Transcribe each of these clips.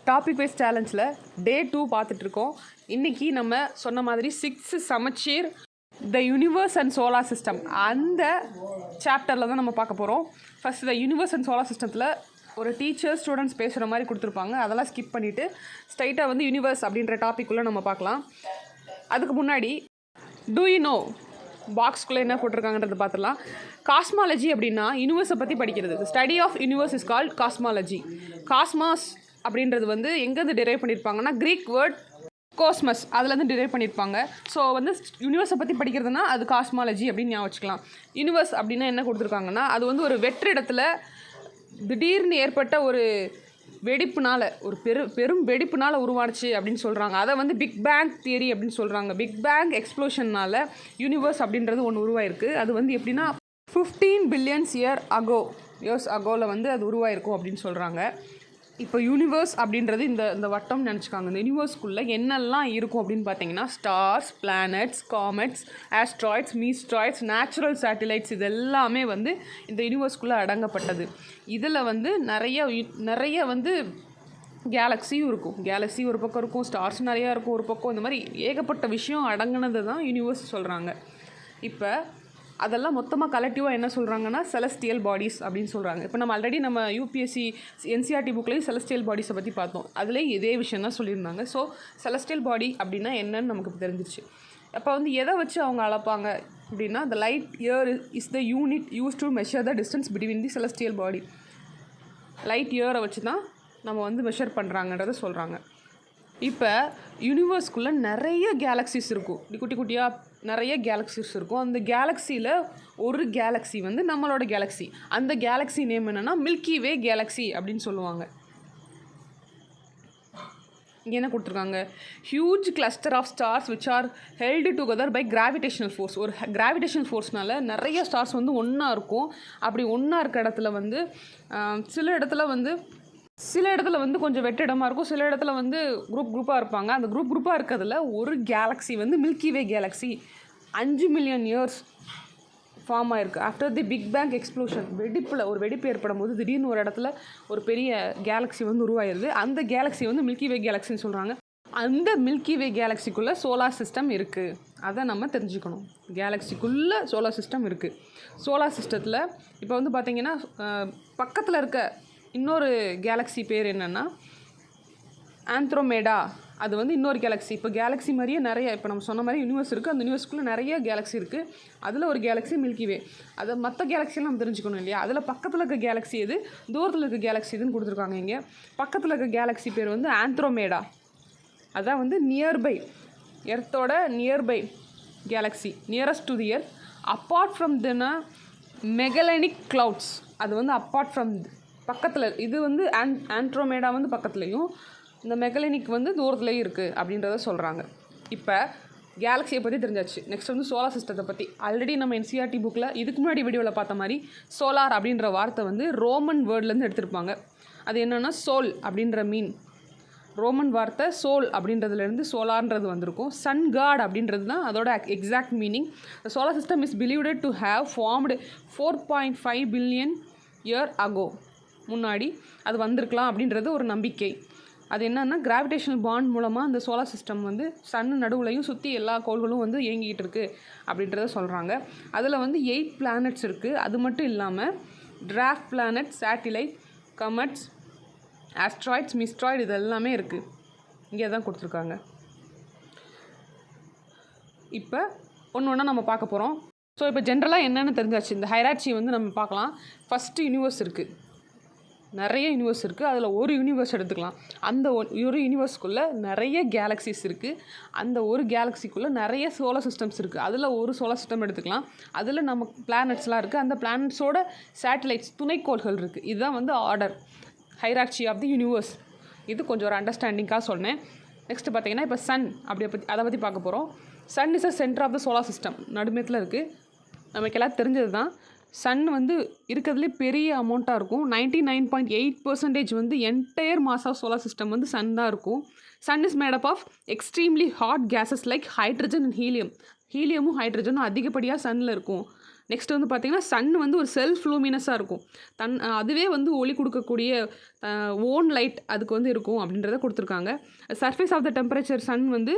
Topic wise சேலஞ்சில் டே 2 பார்த்துட்ருக்கோம். இன்றைக்கி நம்ம சொன்ன மாதிரி 6 சமச்சீர் the universe and solar system அந்த சாப்டரில் தான் நம்ம பார்க்க போகிறோம். First the universe and solar சிஸ்டத்தில் ஒரு டீச்சர் ஸ்டூடெண்ட்ஸ் பேசுகிற மாதிரி கொடுத்துருப்பாங்க. அதெல்லாம் ஸ்கிப் பண்ணிவிட்டு ஸ்ட்ரைட்டாக வந்து யூனிவர்ஸ் அப்படின்ற டாப்பிக்குள்ளே நம்ம பார்க்கலாம். அதுக்கு முன்னாடி டூ யூ நோ பாக்ஸ்குள்ளே என்ன போட்டிருக்காங்கன்றது பார்த்துடலாம். காஸ்மாலஜி அப்படின்னா யூனிவர்ஸை பற்றி படிக்கிறது. Study of universe is called cosmology. Cosmos அப்படின்றது வந்து எங்கேருந்து டிரைவ் பண்ணியிருப்பாங்கன்னா க்ரீக் வேர்ட் கோஸ்மஸ் அதுலேருந்து டிரைவ் பண்ணியிருப்பாங்க. ஸோ வந்து யூனிவர்ஸை பற்றி படிக்கிறதுனா அது காஸ்மாலஜி அப்படின்னு ஞாபகம் வச்சுக்கலாம். யூனிவர்ஸ் அப்படின்னா என்ன கொடுத்துருக்காங்கன்னா அது வந்து ஒரு வெற்றிடத்தில் திடீர்னு ஏற்பட்ட ஒரு வெடிப்புனால் ஒரு பெரும் வெடிப்புனால் உருவானுச்சு அப்படின்னு சொல்கிறாங்க. அதை வந்து பிக் பேங் தியரி அப்படின்னு சொல்கிறாங்க. பிக் பேங் எக்ஸ்ப்ளோஷன்னால் யூனிவர்ஸ் அப்படின்றது ஒன்று உருவாயிருக்கு. அது வந்து எப்படின்னா 15 பில்லியன்ஸ் இயர்ஸ் அகோவில் வந்து அது உருவாயிருக்கும் அப்படின்னு சொல்கிறாங்க. இப்போ யூனிவர்ஸ் அப்படின்றது இந்த வட்டம் நினச்சிக்காங்க. இந்த யூனிவர்ஸ்குள்ளே என்னெல்லாம் இருக்கும் அப்படின்னு பார்த்தீங்கன்னா stars, planets, comets, asteroids, meteoroids, natural satellites இது எல்லாமே வந்து இந்த யூனிவர்ஸ்குள்ளே அடங்கப்பட்டது. இதில் வந்து நிறைய வந்து கேலக்ஸியும் இருக்கும். கேலக்ஸி ஒரு பக்கம் இருக்கும், ஸ்டார்ஸ் நிறையா இருக்கும் ஒரு பக்கம். இந்த மாதிரி ஏகப்பட்ட விஷயம் அடங்கினது தான் யூனிவர்ஸ் சொல்கிறாங்க. இப்போ அதெல்லாம் மொத்தமாக கலெக்டிவாக என்ன சொல்கிறாங்கன்னா செலஸ்டியல் பாடிஸ் அப்படின்னு சொல்கிறாங்க. இப்போ நம்ம ஆல்ரெடி நம்ம யூபிஎஸ்சி என்சிஆர்டி புக்லேயும் செலஸ்டியல் பாடிஸை பற்றி பார்த்தோம். அதுலேயும் இதே விஷயம் தான் சொல்லியிருந்தாங்க. ஸோ செலஸ்டியல் பாடி அப்படின்னா என்னன்னு நமக்கு தெரிஞ்சிச்சு. அப்போ வந்து எதை வச்சு அவங்க அளப்பாங்க அப்படின்னா the light year is the unit used to measure the distance between the celestial body. Light இயரை வச்சு தான் நம்ம வந்து மெஷர் பண்ணுறாங்கன்றதை சொல்கிறாங்க. இப்போ யூனிவர்ஸ்குள்ளே நிறைய கேலக்ஸிஸ் இருக்கும். குட்டி குட்டியாக நிறைய கேலக்ஸிஸ் இருக்கும். அந்த கேலக்ஸியில் ஒரு கேலக்ஸி வந்து நம்மளோட கேலக்ஸி. அந்த கேலக்ஸி நேம் என்னென்னா மில்கி வே கேலக்ஸி அப்படின்னு சொல்லுவாங்க. இங்கே என்ன கொடுத்துருக்காங்க? Huge cluster of stars which are held together by gravitational force. ஒரு கிராவிடேஷனல் ஃபோர்ஸ்னால நிறைய ஸ்டார்ஸ் வந்து ஒன்றா இருக்கும். அப்படி ஒன்றா இருக்க இடத்துல வந்து சில இடத்துல வந்து கொஞ்சம் வெற்றிடமாக இருக்கும். சில இடத்துல வந்து குரூப்பாக இருப்பாங்க. அந்த குரூப்பாக இருக்கிறதுல ஒரு கேலக்ஸி வந்து Milky Way galaxy 5 million years form ஆகிருக்கு. After the big bang explosion ஒரு வெடிப்பு ஏற்படும் போது திடீர்னு ஒரு இடத்துல ஒரு பெரிய கேலக்ஸி வந்து உருவாயிருது. அந்த கேலக்ஸி வந்து மில்கி வே கேலக்ஸின்னு சொல்கிறாங்க. அந்த மில்கி வே கேலக்ஸிக்குள்ளே சோலார் சிஸ்டம் இருக்குது. அதை நம்ம தெரிஞ்சுக்கணும். கேலக்ஸிக்குள்ளே சோலார் சிஸ்டம் இருக்குது. சோலார் சிஸ்டத்தில் இப்போ வந்து பார்த்திங்கன்னா பக்கத்தில் இருக்க இன்னொரு கேலக்ஸி பேர் என்னென்னா ஆந்த்ரோமேடா. அது வந்து இன்னொரு கேலக்ஸி. இப்போ கேலக்ஸி மாதிரியே நிறைய இப்போ நம்ம சொன்ன மாதிரி யூனிவர்ஸ் இருக்குது. அந்த யூனிவர்ஸ்க்குள்ளே நிறைய கேலக்ஸி இருக்குது. அதில் ஒரு கேலக்ஸி மில்கி வே. அதை மற்ற கேலக்ஸியெல்லாம் நம்ம தெரிஞ்சுக்கணும் இல்லையா? அதில் பக்கத்தில் இருக்க கேலக்ஸி எது, தூரத்தில் இருக்க கேலக்ஸி எதுன்னு கொடுத்துருக்காங்க. இங்கே பக்கத்தில் இருக்க கேலக்ஸி பேர் வந்து ஆந்த்ரோமேடா. அதான் வந்து நியர்பை எர்த்தோட nearby galaxy, nearest to the earth. Apart from the Magellanic clouds. அது வந்து அப்பார்ட் ஃப்ரம் பக்கத்தில். இது வந்து ஆந்த்ரோமேடா வந்து பக்கத்துலேயும் இந்த மெகலனிக் வந்து தூரத்துலேயும் இருக்குது அப்படின்றத சொல்கிறாங்க. இப்போ கேலக்ஸியை பற்றி தெரிஞ்சாச்சு. நெக்ஸ்ட் வந்து சோலார் சிஸ்டத்தை பற்றி ஆல்ரெடி நம்ம என்சிஆர்டி புக்கில் இதுக்கு முன்னாடி வீடியோவில் பார்த்த மாதிரி சோலார் அப்படின்ற வார்த்தை வந்து ரோமன் வேர்ட்லேருந்து எடுத்திருப்பாங்க. அது என்னென்னா சோல் அப்படின்ற ரோமன் வார்த்தை சோல் அப்படின்றதுலேருந்து சோலார்ன்றது வந்திருக்கும். சன் காட் அப்படின்றது தான் அதோட exact meaning. Solar system is believed to have formed 4.5 billion year ago. முன்னாடி அது வந்திருக்கலாம் அப்படின்றது ஒரு நம்பிக்கை. அது என்னன்னா கிராவிடேஷனல் பாண்ட் மூலமாக அந்த சோலார் சிஸ்டம் வந்து சன்னு நடுவுலையும் சுற்றி எல்லா கோள்களும் வந்து இயங்கிக்கிட்டு இருக்குது அப்படின்றத சொல்கிறாங்க. அதில் வந்து 8 பிளானட்ஸ் இருக்குது. அது மட்டும் இல்லாமல் டிராஃப்ட் பிளானட், சேட்டிலைட், கமெட்ஸ், ஆஸ்ட்ராய்ட்ஸ், மிஸ்ட்ராய்டு இது எல்லாமே இருக்குது. இங்கே தான் கொடுத்துருக்காங்க. இப்போ ஒன்று ஒன்றா நம்ம பார்க்க போகிறோம். ஸோ இப்போ ஜென்ரலாக என்னென்னு தெரிஞ்சாச்சு. இந்த ஹைரார்ச்சி வந்து நம்ம பார்க்கலாம். ஃபஸ்ட்டு யூனிவர்ஸ் இருக்குது. நிறைய யூனிவர்ஸ் இருக்குது. அதில் ஒரு யூனிவர்ஸ் எடுத்துக்கலாம். அந்த ஒரு யூனிவர்ஸ்க்குள்ளே நிறைய கேலக்ஸிஸ் இருக்குது. அந்த ஒரு கேலக்ஸிக்குள்ளே நிறைய சோலார் சிஸ்டம்ஸ் இருக்குது. அதில் ஒரு சோலார் சிஸ்டம் எடுத்துக்கலாம். அதில் நம்ம பிளானட்ஸ்லாம் இருக்குது. அந்த பிளானட்ஸோட சேட்டலைட்ஸ் துணைக்கோள்கள் இருக்குது. இதுதான் வந்து order hierarchy of the universe. இது கொஞ்சம் ஒரு அண்டர்ஸ்டாண்டிங்காக சொன்னேன். நெக்ஸ்ட்டு பார்த்தீங்கன்னா இப்போ சன் அதை பற்றி பார்க்க போகிறோம். Sun is a centre of the solar system. நடுமேத்தில் இருக்குது. நமக்கு எல்லாம் தெரிஞ்சது தான். சன் வந்து இருக்கிறதுலே பெரிய அமௌண்ட்டாக இருக்கும். 99.8% வந்து entire mass of solar system வந்து சன் தான் இருக்கும். Sun is made up of extremely hot gases like hydrogen and helium. ஹீலியமும் ஹைட்ரஜனும் அதிகப்படியாக சன்னில் இருக்கும். நெக்ஸ்ட் வந்து பார்த்திங்கன்னா சன் வந்து ஒரு செல்ஃப் லூமினஸாக இருக்கும். அதுவே வந்து ஒளி கொடுக்கக்கூடிய ஓன் லைட் அதுக்கு வந்து இருக்கும் அப்படின்றத கொடுத்துருக்காங்க. Surface of the temperature sun வந்து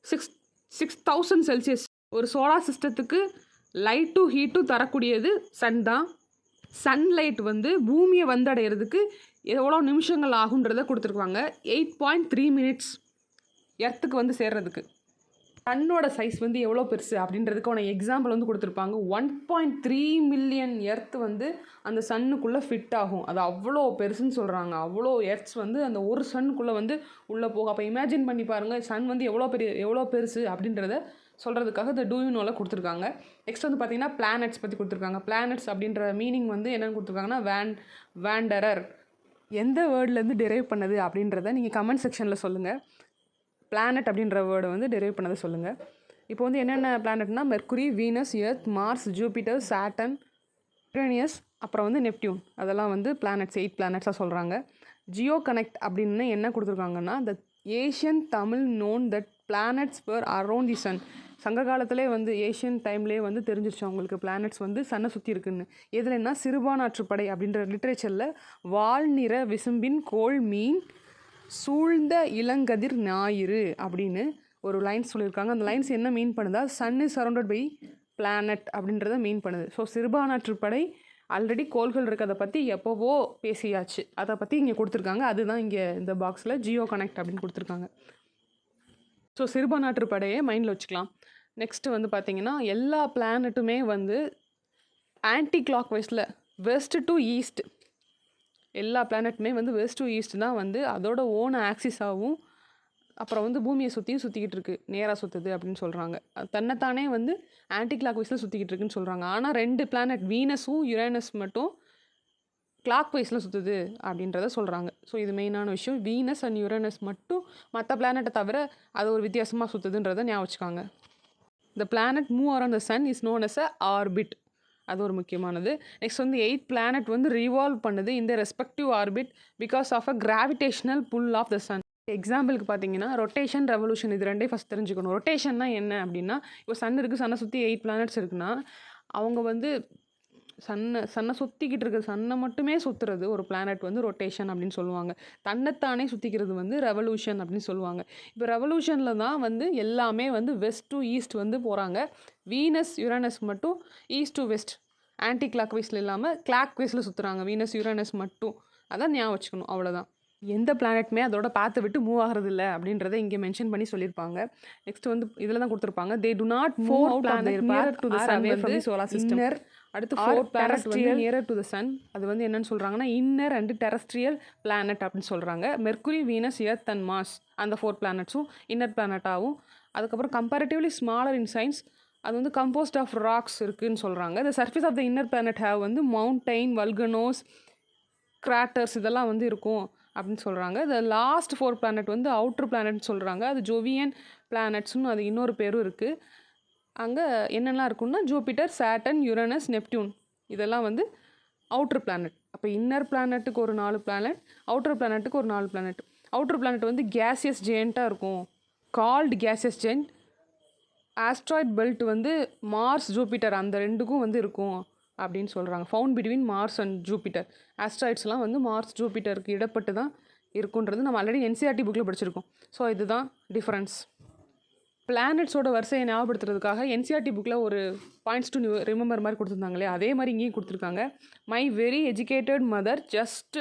6000 செல்சியஸ். ஒரு சோலார் சிஸ்டத்துக்கு லைட்டும் ஹீட்டும் தரக்கூடியது சன் தான். சன்லைட் வந்து பூமியை வந்தடைகிறதுக்கு எவ்வளோ நிமிஷங்கள் ஆகுன்றதை கொடுத்துருக்காங்க. 8.3 மினிட்ஸ் எர்த்துக்கு வந்து சேர்றதுக்கு. சன்னோட சைஸ் வந்து எவ்வளோ பெருசு அப்படின்றதுக்கான எக்ஸாம்பிள் வந்து கொடுத்துருப்பாங்க. 1.3 மில்லியன் எர்த் வந்து அந்த சன்னுக்குள்ளே ஃபிட் ஆகும். அது அவ்வளோ பெருசுன்னு சொல்கிறாங்க. அவ்வளோ எர்த்ஸ் வந்து அந்த ஒரு சன்னுக்குள்ளே வந்து உள்ளே போகும். அப்போ இமேஜின் பண்ணி பாருங்கள் சன் வந்து எவ்வளோ பெருசு அப்படின்றத சொல்கிறதுக்காக இந்த டூ யூ நோவில் கொடுத்துருக்காங்க. நெக்ஸ்ட் வந்து பார்த்திங்கன்னா பிளானட்ஸ் பற்றி கொடுத்துருக்காங்க. பிளானட்ஸ் அப்படின்ற மீனிங் வந்து என்னென்னு கொடுத்துருக்காங்கன்னா வேண்டரர். எந்த வேர்ட்லேருந்து டெரைவ் பண்ணது அப்படின்றத நீங்கள் கமெண்ட் செக்ஷனில் சொல்லுங்கள். பிளானட் அப்படின்ற வேர்டை வந்து டெரைவ் பண்ணதை சொல்லுங்கள். இப்போ வந்து என்னென்ன பிளானட்னா Mercury, Venus, Earth, Mars, Jupiter, Saturn, Uranus, அப்புறம் வந்து நெப்டியூன். அதெல்லாம் வந்து பிளானட்ஸ் 8 பிளானட்ஸாக சொல்கிறாங்க. ஜியோ கனெக்ட் அப்படின்னு என்ன கொடுத்துருக்காங்கன்னா the ancient Tamil known that planets were around the sun. சங்க காலத்திலே வந்து ஏஷியன் டைம்லேயே வந்து தெரிஞ்சிருச்சு அவங்களுக்கு பிளானட்ஸ் வந்து சன்னை சுற்றி இருக்குன்னு. எதுலன்னா சிறுபானாற்றுப்படை அப்படின்ற லிட்ரேச்சரில் வால்நிற விசும்பின் கோள் மீன் சூழ்ந்த இளங்கதிர் ஞாயிறு அப்படின்னு ஒரு லைன்ஸ் சொல்லியிருக்காங்க. அந்த லைன்ஸ் என்ன மீன் பண்ணுதா sun is surrounded by planet அப்படின்றத மீன் பண்ணுது. ஸோ சிறுபானாற்றுப்படை ஆல்ரெடி கோள்கள் இருக்கிறத பற்றி எப்போவோ பேசியாச்சு. அதை பற்றி இங்கே கொடுத்துருக்காங்க. அதுதான் இங்கே இந்த பாக்ஸில் ஜியோ கனெக்ட் அப்படின்னு கொடுத்துருக்காங்க. ஸோ சிறுபானாற்றுப்படையை மைண்டில் வச்சுக்கலாம். நெக்ஸ்ட்டு வந்து பார்த்திங்கன்னா எல்லா பிளானட்டுமே வந்து ஆன்டி கிளாக் வைஸில் வெஸ்ட் டு ஈஸ்ட். எல்லா பிளானட்டுமே வந்து வெஸ்ட் டு ஈஸ்ட் தான் வந்து அதோட ஓன் ஆக்சிஸாகவும் அப்புறம் வந்து பூமியை சுற்றிக்கிட்டு இருக்குது. நேராக சுற்றுது அப்படின்னு சொல்கிறாங்க. தன்னைத்தானே வந்து ஆன்டி கிளாக் வைஸில் சுற்றிக்கிட்டு இருக்குன்னு சொல்கிறாங்க. ஆனால் 2 பிளானட் வீனஸும் யுரேனஸ் மட்டும் கிளாக் வைஸில் சுற்றுது அப்படின்றத சொல்கிறாங்க. ஸோ இது மெயினான விஷயம். வீனஸ் அண்ட் யுரேனஸ் மட்டும் மற்ற பிளானட்டை தவிர அது ஒரு வித்தியாசமாக சுற்றுதுன்றதை ஞாபகம் வச்சுக்காங்க. The planet move around the sun is known as a orbit. அது ஒரு முக்கியமானது. நெக்ஸ்ட் வந்து 8 பிளானட் வந்து ரிவால்வ் பண்ணுது இந்த respective orbit because of a gravitational pull of the sun. எக்ஸாம்பிளுக்கு பார்த்தீங்கன்னா ரொட்டேஷன், ரெவல்யூஷன் இது ரெண்டே ஃபஸ்ட் தெரிஞ்சுக்கணும். ரொட்டேஷன்னா என்ன அப்படின்னா இப்போ சன் இருக்குது, சன்னை சுற்றி 8 பிளானட்ஸ் இருக்குன்னா அவங்க வந்து சன்னை சுற்றிக்கிட்டு இருக்குது, சன்னை மட்டுமே சுற்றுறது ஒரு பிளானட் வந்து ரொட்டேஷன் அப்படின்னு சொல்லுவாங்க. தன்னைத்தானே சுற்றிக்கிறது வந்து ரெவல்யூஷன் அப்படின்னு சொல்லுவாங்க. இப்போ ரெவல்யூஷனில் தான் வந்து எல்லாமே வந்து வெஸ்ட் டு ஈஸ்ட் வந்து போகிறாங்க. வீனஸ் யுரேனஸ் மட்டும் east to west anti clock வைஸில் இல்லாமல் கிளாக் வைஸில் சுற்றுறாங்க. வீனஸ் யுரேனஸ் மட்டும். அதான் ஞாபகம் வச்சுக்கணும். அவ்வளோதான். எந்த பிளானட்டுமே அதோட பாத்தை விட்டு மூவ் ஆகிறது இல்லை அப்படின்றத இங்கே மென்ஷன் பண்ணி சொல்லியிருப்பாங்க. நெக்ஸ்ட் வந்து இதில் தான் கொடுத்துருப்பாங்க. They do not move out of their path to the sun வந்து சோலார் சிஸ்டம். அடுத்து 4 பிளானட் வந்து நியரர் டு தி சன். அது வந்து என்னன்னு சொல்கிறாங்கன்னா இன்னர் அண்ட் டெரஸ்ட்ரியல் பிளானட் அப்படின்னு சொல்கிறாங்க. Mercury, Venus, Earth and Mars அந்த 4 பிளானட்ஸும் இன்னர் பிளானட்டாகவும், அதுக்கப்புறம் கம்பேரிட்டிவ்லி ஸ்மாலர் இன் சைன்ஸ் அது வந்து கம்போஸ்ட் ஆஃப் ராக்ஸ் இருக்குதுன்னு சொல்கிறாங்க. The surface of the inner planet have வந்து மவுண்டைன், வல்கனோஸ், கிராட்டர்ஸ் இதெல்லாம் வந்து இருக்கும் அப்படின்னு சொல்கிறாங்க. த லாஸ்ட் 4 பிளானட் வந்து அவுட்ரு பிளானட்னு சொல்கிறாங்க. அது ஜோவியன் பிளானட்ஸ்னு அது இன்னொரு பேரும் இருக்குது. அங்கே என்னெல்லாம் இருக்குன்னா ஜூபிட்டர், சாட்டன், யுரேனஸ், நெப்டியூன் இதெல்லாம் வந்து அவுட்ரு பிளானட். அப்போ இன்னர் பிளானட்டுக்கு ஒரு 4 பிளானட், அவுட்ரு பிளானட்டுக்கு ஒரு 4 பிளானட். அவுட்ரு பிளானட் வந்து கேசியஸ் ஜெயண்ட்டாக இருக்கும், called gaseous giant. Asteroid belt வந்து மார்ஸ், ஜூபிட்டர் அந்த 2க்கும் வந்து இருக்கும் அப்படின்னு சொல்கிறாங்க. Found between Mars and Jupiter. ஆஸ்ட்ராய்ட்ஸ்லாம் வந்து மார்ஸ், ஜூபிட்டருக்கு இடப்பட்டு தான் இருக்குன்றது நம்ம ஆல்ரெடி என்சிஆர்டி புக்கில் படிச்சிருக்கோம். ஸோ இதுதான் டிஃப்ரென்ஸ். பிளானட்ஸோட வரிசையை ஞாபகப்படுத்துறதுக்காக என்சிஆர்டி புக்கில் ஒரு பாயிண்ட்ஸ் டு ரிமெம்பர் மாதிரி கொடுத்துருந்தாங்களே அதே மாதிரி இங்கேயும் கொடுத்துருக்காங்க. My very educated mother just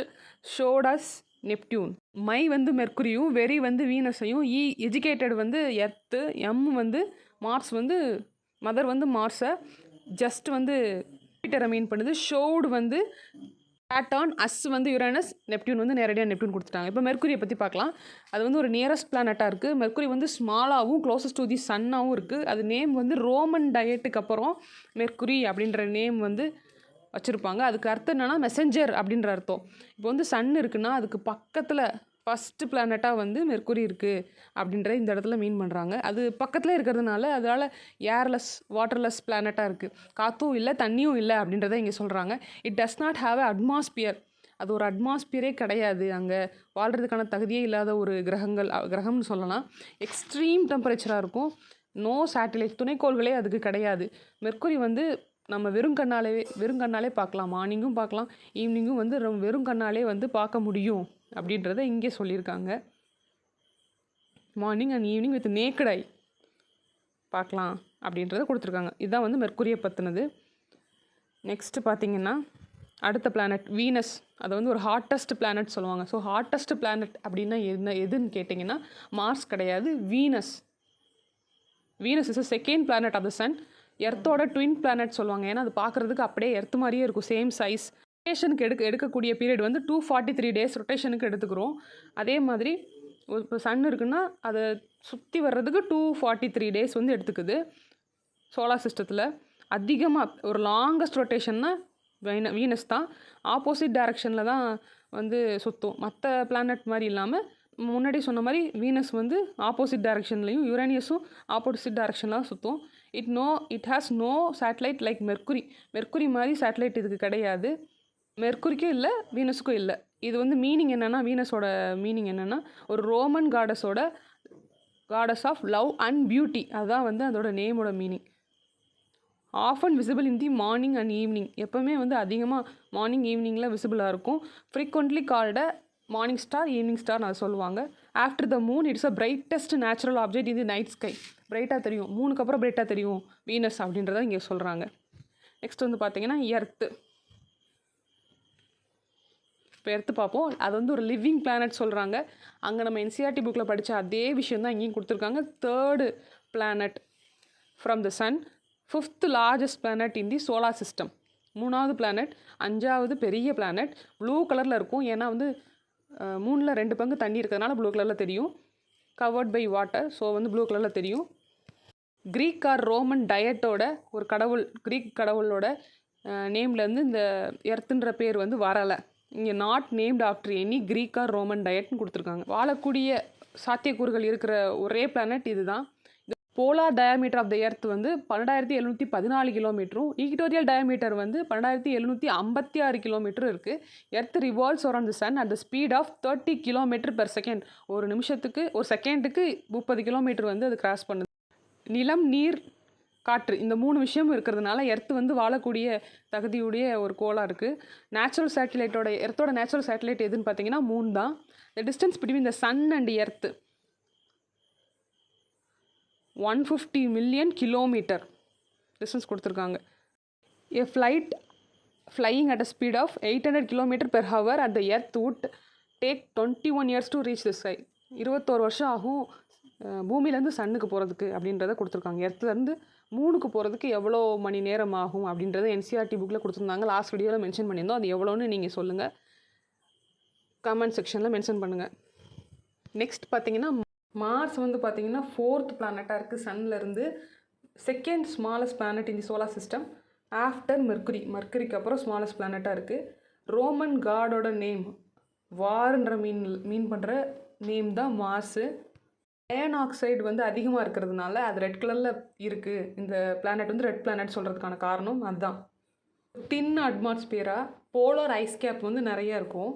showed us Neptune. My வந்து மெர்க்குரியும், வெரி வந்து வீனஸையும், எஜுகேட்டட் வந்து எர்த்து, எம் வந்து மார்ஸ் வந்து மதர் வந்து மார்ஸை, ஜஸ்ட் வந்து ஜூபிட்டரை மீன் பண்ணுது, ஷோடு வந்து சாட்டர்ன், அஸ் வந்து யுரேனஸ், நெப்டியூன் வந்து நேரடியாக நெப்டியூன் கொடுத்துட்டாங்க. இப்போ மெர்க்குரியை பற்றி பார்க்கலாம். அது வந்து ஒரு நியரஸ்ட் பிளானட்டாக இருக்குது. மெர்க்குரி வந்து ஸ்மாலாகவும் க்ளோசஸ்ட் டு தி சன்னாகவும் இருக்குது. அது நேம் வந்து ரோமன் டயட்டுக்கு அப்புறம் மெர்க்குரி அப்படின்ற நேம் வந்து வச்சுருப்பாங்க. அதுக்கு அர்த்தம் என்னென்னா மெசஞ்சர் அப்படின்ற அர்த்தம். இப்போ வந்து சன் இருக்குன்னா அதுக்கு பக்கத்தில் ஃபஸ்ட்டு பிளானட்டாக வந்து மெர்க்குரி இருக்குது அப்படின்ற இந்த இடத்துல மீன் பண்ணுறாங்க. அது பக்கத்தில் இருக்கிறதுனால அதனால் ஏர்லெஸ், வாட்டர்லெஸ் பிளானட்டாக இருக்குது. காற்றும் இல்லை, தண்ணியும் இல்லை அப்படின்றத இங்கே சொல்கிறாங்க. It does not have a atmosphere. அது ஒரு அட்மாஸ்பியரே கிடையாது. அங்கே வாழ்கிறதுக்கான தகுதியே இல்லாத ஒரு கிரகம்னு சொல்லலாம். எக்ஸ்ட்ரீம் டெம்பரேச்சராக இருக்கும். நோ சேட்டிலைட், துணைக்கோள்களே அதுக்கு கிடையாது. மெர்க்குரி வந்து நம்ம வெறும் கண்ணாலே பார்க்கலாம். மார்னிங்கும் பார்க்கலாம், ஈவினிங்கும் வந்து வெறும் கண்ணாலே வந்து பார்க்க முடியும் அப்படின்றத இங்கே சொல்லியிருக்காங்க. Morning and evening with naked eye பார்க்கலாம் அப்படின்றத கொடுத்துருக்காங்க. இதுதான் வந்து மெர்க்குரியை பற்றினது. நெக்ஸ்ட்டு பார்த்திங்கன்னா அடுத்த பிளானட் வீனஸ். அதை வந்து ஒரு ஹாட்டஸ்ட் பிளானட் சொல்லுவாங்க. ஸோ ஹாட்டஸ்ட் பிளானட் அப்படின்னா எதுன்னு கேட்டிங்கன்னா மார்ஸ் கிடையாது, Venus. Venus is second planet of the sun. எர்த்தோட ட்வின் பிளானட் சொல்லுவாங்க. ஏன்னா அது பார்க்குறதுக்கு அப்படியே எர்த் மாதிரியே இருக்கும், சேம் சைஸ். ரொட்டேஷனுக்கு எடுக்கக்கூடிய பீரியட் வந்து 243 days ரொட்டேஷனுக்கு எடுத்துக்கிறோம். அதே மாதிரி இப்போ சன் இருக்குன்னா அதை சுற்றி வர்றதுக்கு 243 days வந்து எடுத்துக்குது. சோலார் சிஸ்டத்தில் அதிகமாக ஒரு லாங்கஸ்ட் ரொட்டேஷன்னா வீனஸ் தான். ஆப்போசிட் டைரக்ஷனில் தான் வந்து சுற்றும். மற்ற பிளானட் மாதிரி இல்லாமல் முன்னாடி சொன்ன மாதிரி வீனஸ் வந்து ஆப்போசிட் டைரக்ஷன்லையும், யுரேனியஸும் ஆப்போசிட் டைரக்ஷனில் தான் சுற்றும். It has no satellite like Mercury மாதிரி சேட்டலைட் இதுக்கு கிடையாது. மெர்க்குரிக்கும் இல்லை, வீனஸுக்கும் இல்லை. இது வந்து மீனிங் என்னென்னா, வீனஸோட மீனிங் என்னென்னா ஒரு Roman goddess of love and beauty. அதுதான் வந்து அதோட நேமோட meaning. Often visible in the morning and evening. எப்போவுமே வந்து அதிகமாக மார்னிங் ஈவினிங்கில் விசிபிளாக இருக்கும். Frequently called morning star, evening star அதை சொல்லுவாங்க. After the moon it's a brightest natural object in the night sky. பிரைட்டாக தெரியும், மூணுக்கு அப்புறம் பிரைட்டாக தெரியும் வீனஸ் அப்படின்றத இங்கே சொல்கிறாங்க. நெக்ஸ்ட் வந்து பார்த்திங்கன்னா எர்த்து. இப்போ எர்த்து பார்ப்போம். அது வந்து ஒரு லிவிங் பிளானட் சொல்கிறாங்க. அங்கே நம்ம என்சிஆர்டி புக்கில் படித்த அதே விஷயம் தான் இங்கேயும் கொடுத்துருக்காங்க. Third planet from the sun, 5th largest planet in the solar system. 3வது பிளானட், 5வது பெரிய பிளானட். ப்ளூ கலரில் இருக்கும். ஏன்னா வந்து 3ல் 2 பங்கு தண்ணி இருக்கிறதுனால ப்ளூ கலரில் தெரியும். கவர்ட் பை வாட்டர், ஸோ வந்து ப்ளூ கலரில் தெரியும். க்ரீக் ஆர் ரோமன் டயட்டோட ஒரு கடவுள், க்ரீக் கடவுளோட நேம்லேருந்து இந்த எர்த்துன்ற பேர் வந்து வரலை. இங்கே not named after any Greek or Roman டயட்னு கொடுத்துருக்காங்க. வாழக்கூடிய சாத்தியக்கூறுகள் இருக்கிற ஒரே பிளானட் இது தான். Polar diameter of the earth வந்து 12,714 கிலோமீட்டரும், ஈக்வட்டோரியல் டயாமீட்டர் வந்து 12,756 கிலோமீட்டரும் இருக்குது. Earth revolves around the sun at the speed of 30 km/s. ஒரு செகண்டுக்கு 30 கிலோமீட்டர் வந்து அது கிராஸ் பண்ணுது. நிலம், நீர், காற்று, இந்த 3 விஷயமும் இருக்கிறதுனால எர்த் வந்து வாழக்கூடிய தகுதியுடைய ஒரு கோளாக இருக்குது. எர்த்தோட நேச்சுரல் சேட்டலைட் எதுன்னு பார்த்தீங்கன்னா மூன் தான். The distance between the sun and Earth 150 million kilometer distance கொடுத்துருக்காங்க. A flight flying at a speed of 800 km/h at the earth would take 21 years to reach the sky. 21 வருஷம் ஆகும் பூமியிலேருந்து சன்னுக்கு போகிறதுக்கு அப்படின்றத கொடுத்துருக்காங்க. எர்த்துலேருந்து மூணுக்கு போகிறதுக்கு எவ்வளோ மணி நேரம் ஆகும் அப்படின்றத என்சிஆர்டி புக்கில் கொடுத்துருந்தாங்க. லாஸ்ட் வீடியோவில் மென்ஷன் பண்ணியிருந்தோம். அது எவ்வளோன்னு நீங்கள் சொல்லுங்கள், கமெண்ட் செக்ஷனில் மென்ஷன் பண்ணுங்கள். நெக்ஸ்ட் பார்த்தீங்கன்னா மார்ஸ் வந்து பார்த்திங்கன்னா 4th பிளானட்டாக இருக்குது சன்லேருந்து. Second smallest planet in the solar system after மெர்க்குரிக்கு அப்புறம் ஸ்மாலஸ்ட் பிளானட்டாக இருக்குது. ரோமன் காடோட நேம், வார்ன்ற மீன் பண்ணுற நேம் தான் மார்ஸு. அயன் ஆக்சைடு வந்து அதிகமாக இருக்கிறதுனால அது ரெட் கலரில் இருக்குது. இந்த பிளானட் வந்து ரெட் பிளானட் சொல்கிறதுக்கான காரணம் அதுதான். தின் அட்மாஸ்பியராக போலார் ஐஸ் கேப் வந்து நிறையா இருக்கும்.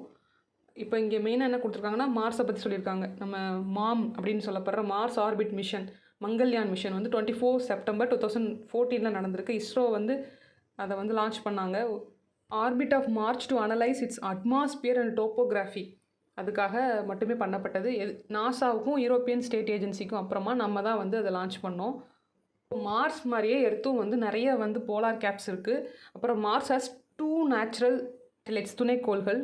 இப்போ இங்கே மெயினாக என்ன கொடுத்துருக்காங்கன்னா மார்ஸை பற்றி சொல்லியிருக்காங்க. நம்ம மாம் அப்படின்னு சொல்லப்படுற Mars orbit mission, Mangalyaan mission வந்து 24 செப்டம்பர் 2014 நடந்திருக்கு. இஸ்ரோ வந்து அதை வந்து லான்ச் பண்ணாங்க. Orbit of March to analyse its atmosphere and topography, அதுக்காக மட்டுமே பண்ணப்பட்டது. நாசாவுக்கும் யூரோப்பியன் ஸ்டேட் ஏஜென்சிக்கும் அப்புறமா நம்ம தான் வந்து அதை லான்ச் பண்ணோம். மார்ஸ் மாதிரியே எர்த்தும் வந்து நிறைய வந்து போலார் கேப்ஸ் இருக்குது. அப்புறம் மார்ஸ் ஹாஸ் 2 நேச்சுரல் சேட்டலைட்ஸ், துணைக்கோள்கள்.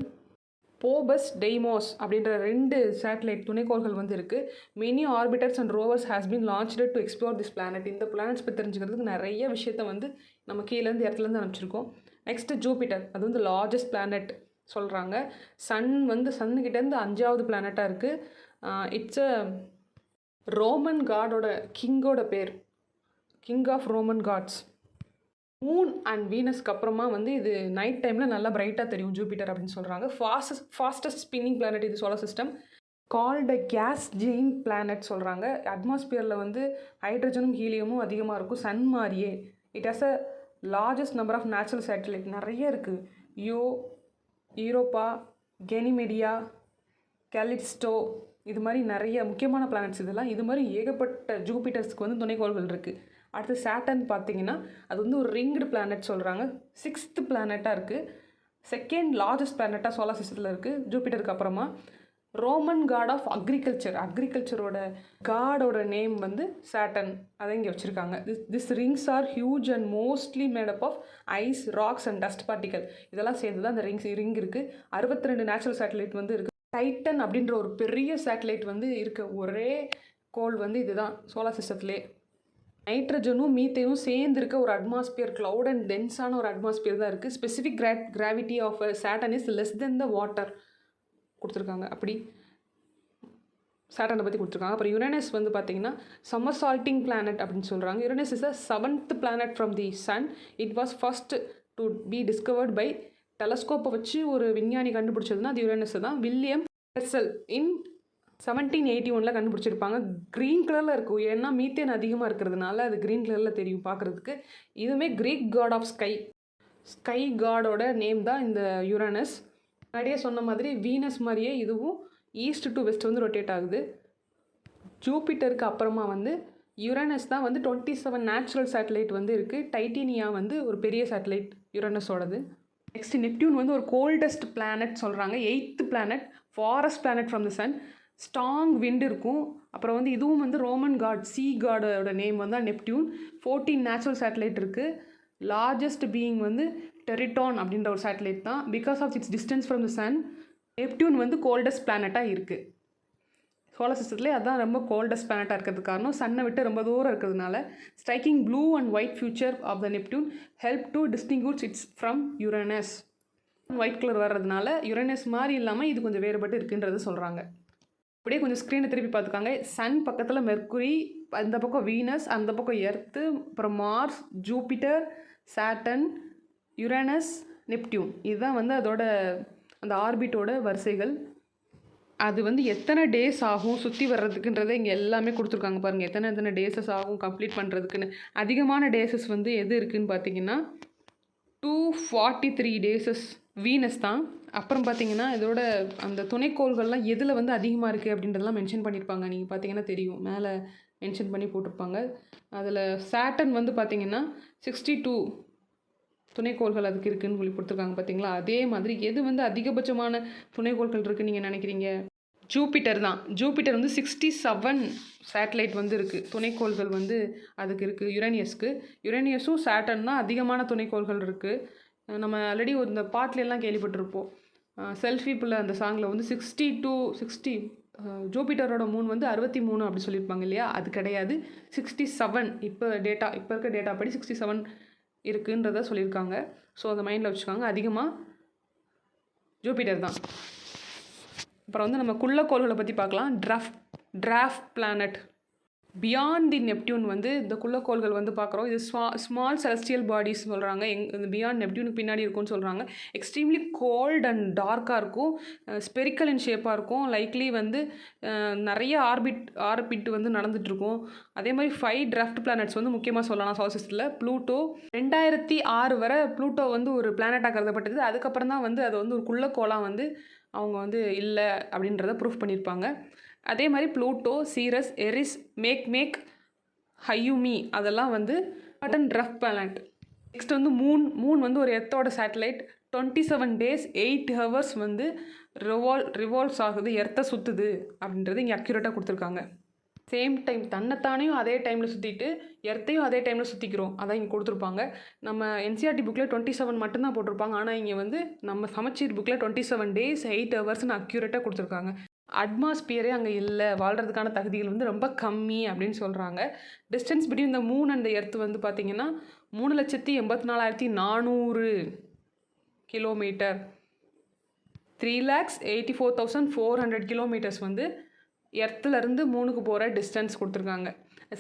போபஸ், டெய்மோஸ் அப்படின்ற 2 சேட்டலைட் துணைக்கோள்கள் வந்து இருக்குது. Many orbiters and rovers has been launched to explore this planet. இந்த பிளானட்ஸ் பற்றி தெரிஞ்சுக்கிறதுக்கு நிறைய விஷயத்த வந்து நம்ம கீழேருந்து இடத்துலேருந்து அனுப்பிச்சிருக்கோம். நெக்ஸ்ட்டு ஜூபிட்டர், அது வந்து லார்ஜஸ்ட் பிளானட் சொல்கிறாங்க. சன்னுக்கிட்டேருந்து 5வது பிளானட்டாக இருக்குது. இட்ஸ் அ ரோமன் காடோட கிங்கோட பேர், king of Roman gods. Moon and வீனஸ்க்கு அப்புறமா வந்து இது நைட் டைமில் நல்லா பிரைட்டாக தெரியும் ஜூபிட்டர் அப்படின்னு சொல்கிறாங்க. ஃபாஸ்டஸ்ட் ஸ்பின்னிங் பிளானட் இது solar system. Called a gas giant planet சொல்கிறாங்க. அட்மாஸ்பியரில் வந்து ஹைட்ரஜனும் ஹீலியமும் அதிகமாக இருக்கும் சன் மாதிரியே. It has a largest number of natural satellite, நிறைய இருக்குது. யூரோப்பா, கெனிமெடியா, கேலிஸ்டோ, இது மாதிரி நிறைய முக்கியமான பிளானட்ஸ் இதெல்லாம். இது மாதிரி ஏகப்பட்ட ஜூபிட்டர்ஸ்க்கு வந்து துணைக்கோள்கள் இருக்குது. அடுத்து சேட்டன் பார்த்தீங்கன்னா அது வந்து ஒரு ரிங்டு பிளானட் சொல்கிறாங்க. 6th பிளானட்டாக இருக்குது. செகண்ட் லார்ஜஸ்ட் பிளானட்டாக சோலார் சிஸ்டத்தில் இருக்குது ஜூபிட்டருக்கு அப்புறமா. ரோமன் காட் ஆஃப் அக்ரிகல்ச்சரோட காடோட நேம் வந்து சேட்டன். அதை இங்கே வச்சுருக்காங்க. This rings are huge and mostly made up of ice, rocks and dust particle. இதெல்லாம் சேர்ந்து தான் அந்த ரிங் இருக்குது. 62 நேச்சுரல் சேட்டலைட் வந்து இருக்குது. டைட்டன் அப்படின்ற ஒரு பெரிய சேட்டலைட் வந்து இருக்க ஒரே கோள் வந்து இதுதான் சோலார் சிஸ்டத்துலேயே. நைட்ரஜனும் மீத்தேனும் சேர்ந்து இருக்க ஒரு அட்மாஸ்பியர், க்ளவுட் அண்ட் டென்ஸான ஒரு அட்மாஸ்பியர் தான் இருக்குது. Specific gravity of Saturn is less then the water கொடுத்துருக்காங்க. அப்படி சேட்டனை பற்றி கொடுத்துருக்காங்க. அப்புறம் யுரேனஸ் வந்து பார்த்தீங்கன்னா சம்மர்சால்ட்டிங் பிளானட் அப்படின்னு சொல்கிறாங்க. Uranus is the 7th planet from the sun. It was first to be discovered by டெலஸ்கோப்பை வச்சு ஒரு விஞ்ஞானி கண்டுபிடிச்சதுன்னா அது யுரேனஸ் தான். வில்லியம் ஹெர்சல் இன் 1781 கண்டுபிடிச்சிருப்பாங்க. க்ரீன் கலரில் இருக்கும், ஏன்னா மீத்தேன் அதிகமாக இருக்கிறதுனால அது க்ரீன் கலரில் தெரியும் பார்க்குறதுக்கு. இதுவுமே கிரீக் காட் ஆஃப் ஸ்கை காடோட நேம் தான் இந்த யுரேனஸ். முன்னாடியே சொன்ன மாதிரி வீனஸ் மாதிரியே இதுவும் ஈஸ்ட் டு வெஸ்ட் வந்து ரொட்டேட் ஆகுது. ஜூபிட்டருக்கு அப்புறமா வந்து யுரேனஸ் தான் வந்து 27 நேச்சுரல் சேட்டலைட் வந்து இருக்குது. டைட்டேனியா வந்து ஒரு பெரிய சேட்டலைட் யுரேனஸோடது. நெக்ஸ்ட் நெப்டியூன் வந்து ஒரு கோல்டஸ்ட் பிளானட் சொல்கிறாங்க. 8th planet, farthest planet from the sun. Strong wind இருக்கும். அப்புறம் வந்து இதுவும் வந்து ரோமன் காட், சீ காடோட நேம் வந்து நெப்டியூன். 14 நேச்சுரல் சேட்டலைட் இருக்குது. லார்ஜஸ்ட் பீயிங் வந்து டெரிட்டான் அப்படின்ற ஒரு சேட்டலைட் தான். Because of its distance from the sun, Neptune வந்து கோல்டஸ்ட் பிளானட்டாக இருக்குது. சோலார் சிஸ்டத்துலேயே அதுதான் ரொம்ப கோல்டஸ்ட் பிளானட்டாக இருக்கிறதுக்கு காரணம் சன்னை விட்டு ரொம்ப தூரம் இருக்கிறதுனால. Striking blue and white feature of the Neptune help to distinguish its from Uranus. White colour வர்றதுனால யுரேனஸ் மாதிரி இல்லாமல் இது கொஞ்சம் வேறுபட்டு இருக்குன்றது சொல்கிறாங்க. அப்படியே கொஞ்சம் ஸ்க்ரீனை திருப்பி பார்த்துக்காங்க. சன் பக்கத்தில் மெர்க்குரி, அந்த பக்கம் வீனஸ், அந்த பக்கம் எர்த்து, அப்புறம் Mars, Jupiter, Saturn, Uranus, Neptune. இதுதான் வந்து அதோட அந்த ஆர்பிட்டோட வரிசைகள். அது வந்து எத்தனை டேஸ் ஆகும் சுற்றி வர்றதுக்குன்றதை இங்கே எல்லாமே கொடுத்துருக்காங்க பாருங்கள். எத்தனை டேஸஸ் ஆகும் கம்ப்ளீட் பண்ணுறதுக்குன்னு. அதிகமான டேஸஸ் வந்து எது இருக்குதுன்னு பார்த்தீங்கன்னா 243 டேஸஸ் வீனஸ் தான். அப்புறம் பார்த்தீங்கன்னா இதோட அந்த துணைக்கோள்கள்லாம் எதில் வந்து அதிகமாக இருக்குது அப்படின்றதெல்லாம் மென்ஷன் பண்ணியிருப்பாங்க. நீங்கள் பார்த்தீங்கன்னா தெரியும், மேலே மென்ஷன் பண்ணி போட்டிருப்பாங்க. அதில் சேட்டன் வந்து பார்த்தீங்கன்னா 62 துணைக்கோள்கள் அதுக்கு இருக்குதுன்னு சொல்லி கொடுத்துருக்காங்க பார்த்தீங்களா. அதே மாதிரி எது வந்து அதிகபட்சமான துணைக்கோள்கள் இருக்குதுன்னு நீங்கள் நினைக்கிறீங்க? ஜூபிட்டர் தான். ஜூபிட்டர் வந்து 67 சேட்டலைட் வந்து இருக்குது, துணைக்கோள்கள் வந்து அதுக்கு இருக்குது. யுரேனியஸும் சேட்டன் தான் அதிகமான துணைக்கோள்கள் இருக்குது. நம்ம ஆல்ரெடி இந்த பாட்டிலெல்லாம் கேள்விப்பட்டிருப்போம். செல்ஃபி புள்ள அந்த சாங்கில் வந்து 60 ஜூபிட்டரோட மூன் வந்து 63 அப்படி சொல்லியிருப்பாங்க இல்லையா. அது கிடையாது, 67. இப்போ இருக்க டேட்டா படி 67 இருக்குன்றத சொல்லியிருக்காங்க. ஸோ அதை மைண்டில் வச்சுக்காங்க. அதிகமாக ஜூபிட்டர் தான். அப்புறம் வந்து நம்ம குள்ளக்கோள்களை பற்றி பார்க்கலாம். Draft planet beyond the Neptune வந்து இந்த குள்ளக்கோள்கள் வந்து பார்க்குறோம். இது ஸ்மால் செலஸ்டியல் பாடிஸ் சொல்கிறாங்க. இந்த பியாண்ட் நெப்டியூனுக்கு பின்னாடி இருக்கும்னு சொல்கிறாங்க. எக்ஸ்ட்ரீம்லி கோல்ட் அண்ட் டார்க்காக இருக்கும். ஸ்பெரிக்கல் இன் ஷேப்பாக இருக்கும். லைக்லி வந்து நிறைய ஆர்பிட் வந்து நடந்துகிட்ருக்கும். அதே மாதிரி 5 டிராஃப்ட் பிளானட்ஸ் வந்து முக்கியமாக சொல்லலாம் சோலார் சிஸ்டத்தில். ப்ளூட்டோ 2006 வரை ப்ளூட்டோ வந்து ஒரு பிளானட்டாக கருதப்பட்டது. அதுக்கப்புறம் தான் வந்து அது வந்து ஒரு குள்ளக்கோளாக வந்து அவங்க வந்து இல்லை அப்படின்றத ப்ரூஃப் பண்ணியிருப்பாங்க. அதே மாதிரி ப்ளூட்டோ, சீரஸ், எரிஸ், மேக் ஹையூமி அதெல்லாம் வந்து டிராஃப்ட் பிளானட். நெக்ஸ்ட் வந்து மூன் வந்து ஒரு எர்த்தோட சேட்டலைட். 27 days 8 hours வந்து ரிவால்வ்ஸ் ஆகுது, எர்த்தை சுற்றுது அப்படின்றது இங்கே அக்யூரேட்டாக கொடுத்துருக்காங்க. சேம் டைம் தன்னைத்தானையும் அதே டைமில் சுற்றிட்டு எர்த்தையும் அதே டைமில் சுற்றிக்கிறோம், அதான் இங்கே கொடுத்துருப்பாங்க. நம்ம என்சிஆர்டி புக்கில் 27 மட்டும்தான் போட்டிருப்பாங்க. ஆனால் இங்கே வந்து நம்ம சமச்சீர் புக்கில் 27 days 8 hours அக்யூரேட்டாக கொடுத்துருக்காங்க. அட்மாஸ்பியரே அங்கே இல்லை, வாழ்கிறதுக்கான தகுதிகள் வந்து ரொம்ப கம்மி அப்படின்னு சொல்கிறாங்க. Distance between the moon and earth வந்து பார்த்திங்கன்னா 3,84,400 கிலோமீட்டர். 3,84,400 கிலோமீட்டர்ஸ் வந்து எர்த்துலேருந்து மூணுக்கு போகிற டிஸ்டன்ஸ் கொடுத்துருக்காங்க.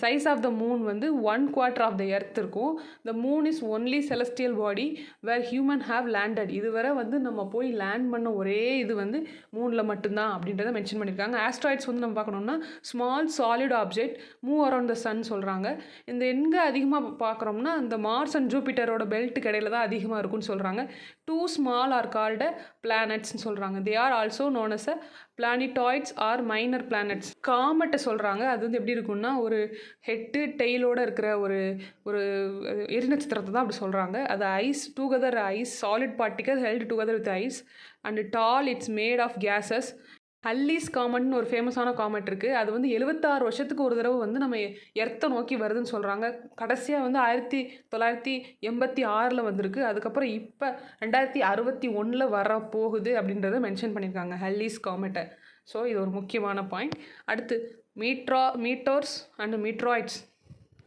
சைஸ் ஆஃப் த மூன் வந்து 1/4 ஆஃப் த எர்த் இருக்கும். The moon is only celestial body where human have landed. இதுவரை வந்து நம்ம போய் லேண்ட் பண்ண ஒரே இது வந்து மூனில் மட்டும்தான் அப்படின்றத மென்ஷன் பண்ணியிருக்காங்க. ஆஸ்ட்ராய்ட்ஸ் வந்து நம்ம பார்க்கணுன்னா small solid object move around the sun சொல்கிறாங்க. இந்த எங்கே அதிகமாக பார்க்குறோம்னா இந்த மார்ஸ் அண்ட் ஜூபிட்டரோட பெல்ட்டுக்கு இடையில தான் அதிகமாக இருக்குன்னு சொல்கிறாங்க. 2 small ஆர் கால்டு பிளானட்ஸ்னு சொல்கிறாங்க. They are also known as a planetoids or minor planets. காமெட்டை சொல்கிறாங்க, அது வந்து எப்படி இருக்குன்னா ஒரு ஹெட்டு டெய்லோடு இருக்கிற ஒரு ஒரு எரிநட்சத்திரத்தை தான் அப்படி சொல்கிறாங்க. அது ice together ice solid particle held together with ice and doll it's made of gases. Halley's காமெட்னு ஒரு ஃபேமஸான காமெட் இருக்குது. அது வந்து 76 வருஷத்துக்கு ஒரு தடவை வந்து நம்ம எர்த்தை நோக்கி வருதுன்னு சொல்கிறாங்க. கடைசியாக வந்து 1986 வந்திருக்கு. அதுக்கப்புறம் இப்போ 2061 வர போகுது அப்படின்றத மென்ஷன் பண்ணியிருக்காங்க ஹல்லீஸ் காமெட்டை. ஸோ இது ஒரு முக்கியமான பாயிண்ட். அடுத்து மீட்டோர்ஸ் அண்ட் மீட்ராய்ட்ஸ்.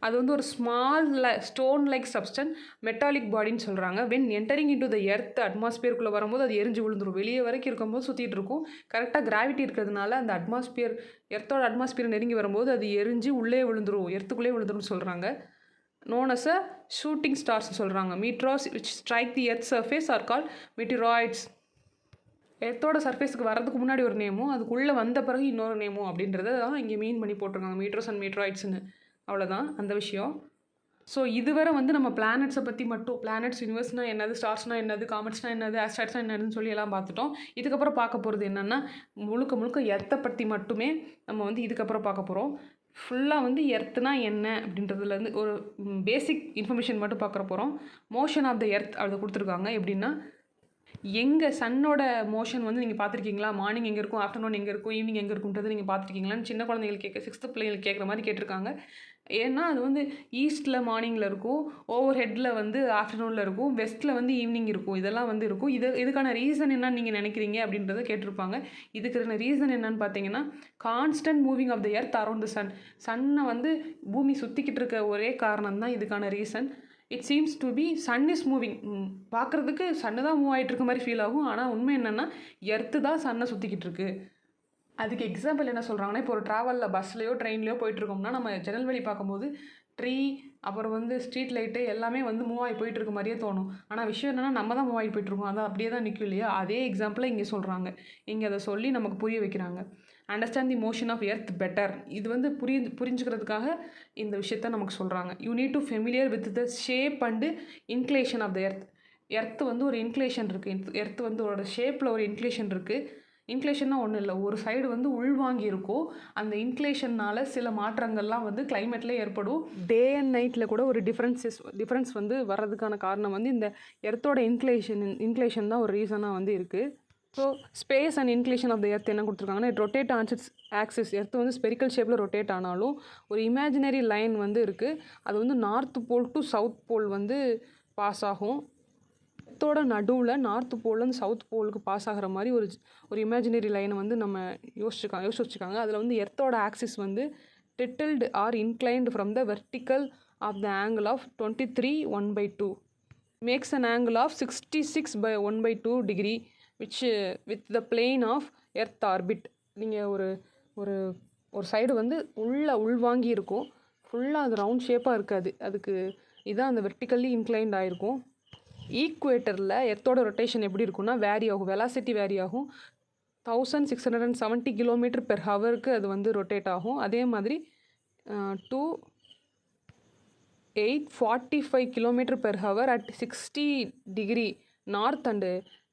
அது வந்து ஒரு small stone like substance metallic பாடின்னு சொல்கிறாங்க. When entering into the earth அட்மாஸ்பியருக்குள்ளே வரும்போது அது எரிஞ்சு விழுந்துடும். வெளியே வரைக்கும் இருக்கும்போது சுற்றிட்டு இருக்கும். கரெக்டாக கிராவிட்டி இருக்கிறதுனால அந்த எர்த்தோட அட்மாஸ்பியர் நெருங்கி வரும்போது அது எரிஞ்சு உள்ளே விழுந்துடும், எர்த்துக்குள்ளே விழுந்துரும்னு சொல்கிறாங்க. Known as a shooting stars சொல்கிறாங்க. Meteors which strike the earth surface are call meteoroids. எர்த்தோட சர்ஃபேஸுக்கு வரதுக்கு முன்னாடி ஒரு நேமும் அதுக்குள்ளே வந்த பிறகு இன்னொரு நேமும் அப்படின்றத தான் இங்கே மீன் பண்ணி போட்டிருக்காங்க, மீட்ரோஸ் அண்ட் மீட்ராய்ட்ஸ்னு. அவ்வளோதான் அந்த விஷயம். ஸோ இதுவரை வந்து நம்ம பிளானட்ஸை பற்றி மட்டும், பிளானட்ஸ் யூனிவர்ஸ்னால் என்னது, ஸ்டார்ஸ்னால் என்னது, காமெட்ஸ்னால் என்னது, ஆஸ்ட்ராய்ட்ஸ்னால் என்னதுன்னு சொல்லி எல்லாம் பார்த்துட்டோம். இதுக்கப்புறம் பார்க்க போகிறது என்னென்னா முழுக்க எர்த்தை பற்றி மட்டுமே நம்ம வந்து இதுக்கப்புறம் பார்க்க போகிறோம். ஃபுல்லாக வந்து எர்த்துனா என்ன அப்படின்றதுலேருந்து ஒரு பேசிக் இன்ஃபர்மேஷன் மட்டும் பார்க்குற போகிறோம். மோஷன் ஆஃப் த எர்த் அதை கொடுத்துருக்காங்க. எப்படின்னா எங்கள் சன்னோட மோஷன் வந்து நீங்கள் பார்த்துருக்கீங்களா? மார்னிங் எங்கே இருக்கும், ஆஃப்டர்நூன் எங்கே இருக்கும், ஈவினிங் எங்கே இருக்கும்ன்றது நீங்கள் பார்த்துருக்கீங்களான்னு சின்ன குழந்தைங்களுக்கு 6th பிள்ளைங்களுக்கு கேட்குற மாதிரி கேட்டிருக்காங்க. ஏன்னா அது வந்து ஈஸ்ட்டில் மார்னிங்கில் இருக்கும், ஓவர் ஹெட்டில் வந்து ஆஃப்டர்நூனில் இருக்கும், வெஸ்ட்டில் வந்து ஈவினிங் இருக்கும். இதெல்லாம் வந்து இருக்கும். இதுக்கான ரீசன் என்னன்னு நீங்கள் நினைக்கிறீங்க அப்படின்றத கேட்டிருப்பாங்க. இதுக்கான ரீசன் என்னன்னு பார்த்தீங்கன்னா constant moving of the earth around the சன்னை வந்து பூமி சுற்றிக்கிட்டு இருக்க ஒரே காரணம் தான் இதுக்கான reason. It seems to be sun is moving. பார்க்குறதுக்கு சன்னு தான் மூவ் ஆகிட்டு இருக்க மாதிரி ஃபீல் ஆகும். ஆனால் உண்மை என்னென்னா எர்த்து தான் சன்னை சுற்றிக்கிட்டு இருக்கு. அதுக்கு எக்ஸாம்பிள் என்ன சொல்கிறாங்கன்னா, இப்போ ஒரு ட்ராவலில் பஸ்லையோ ட்ரெயின்லையோ போயிட்டுருக்கோம்னா நம்ம ஜன்னல் வழி பார்க்கும்போது ட்ரீ அப்புறம் வந்து ஸ்ட்ரீட் லைட்டு எல்லாமே வந்து மூவ் ஆகி போயிட்டுருக்க மாதிரியே தோணும். ஆனால் விஷயம் என்னென்னா நம்ம தான் மூவ் ஆகி போயிட்டுருக்கோம், அதை அப்படியே தான் நிற்கும் இல்லையா? அதே எக்ஸாம்பிளை இங்கே சொல்கிறாங்க. இங்கே அதை சொல்லி நமக்கு புரிய வைக்கிறாங்க. Understand the motion of Earth better. இது வந்து புரிஞ்சுக்கிறதுக்காக இந்த விஷயத்த நமக்கு சொல்கிறாங்க. You need to familiar with the shape and inclination of the earth வந்து ஒரு இன்க்ளேஷன் இருக்குது. எர்த் வந்து ஒரு ஷேப்பில் ஒரு இன்க்ளேஷன் இருக்குது. இன்க்ளேஷன்னா ஒன்றும் இல்லை, ஒரு சைடு வந்து உள்வாங்கி இருக்கும். அந்த இன்க்ளேஷன்னால் சில மாற்றங்கள்லாம் வந்து கிளைமேட்டில் ஏற்படும். டே அண்ட் நைட்டில் கூட ஒரு டிஃப்ரென்ஸ் வந்து வர்றதுக்கான காரணம் வந்து இந்த எர்த்தோட இன்க்ளேஷன் தான் ஒரு ரீசனாக வந்து இருக்குது. So space and inclination of the Earth என்ன கொடுத்துருக்காங்கன்னா, rotate on its axis. Earth வந்து ஸ்பெரிக்கல் ஷேப்பில் ரொட்டேட் ஆனாலும் ஒரு இமேஜினரி லைன் வந்து இருக்குது. அது வந்து north pole to south pole வந்து பாஸ் ஆகும். எர்த்தோட நடுவில் நார்த் போல்லேருந்து சவுத் போலுக்கு பாஸ் ஆகிற மாதிரி ஒரு இமேஜினரி லைனை வந்து நம்ம யோசிச்சு வச்சுருக்காங்க. அதில் வந்து எர்த்தோட ஆக்சிஸ் வந்து tilted or inclined from the vertical of the angle of 23/1/2 makes an angle of 66/1/2 degree with the plane of earth orbit. நீங்கள் ஒரு சைடு வந்து உள்வாங்கி இருக்கும், ஃபுல்லாக அது ரவுண்ட் ஷேப்பாக இருக்காது. அதுக்கு இதான் அந்த வெர்டிக்கல்லி இன்க்ளைன்ட் ஆகிருக்கும். ஈக்குவேட்டரில் எர்த்தோட ரொட்டேஷன் எப்படி இருக்குன்னா வேரி ஆகும், வெலாசிட்டி வேரி ஆகும். 1670 km/h அது வந்து ரொட்டேட் ஆகும். அதே மாதிரி 2845 km/h at 60 degree north and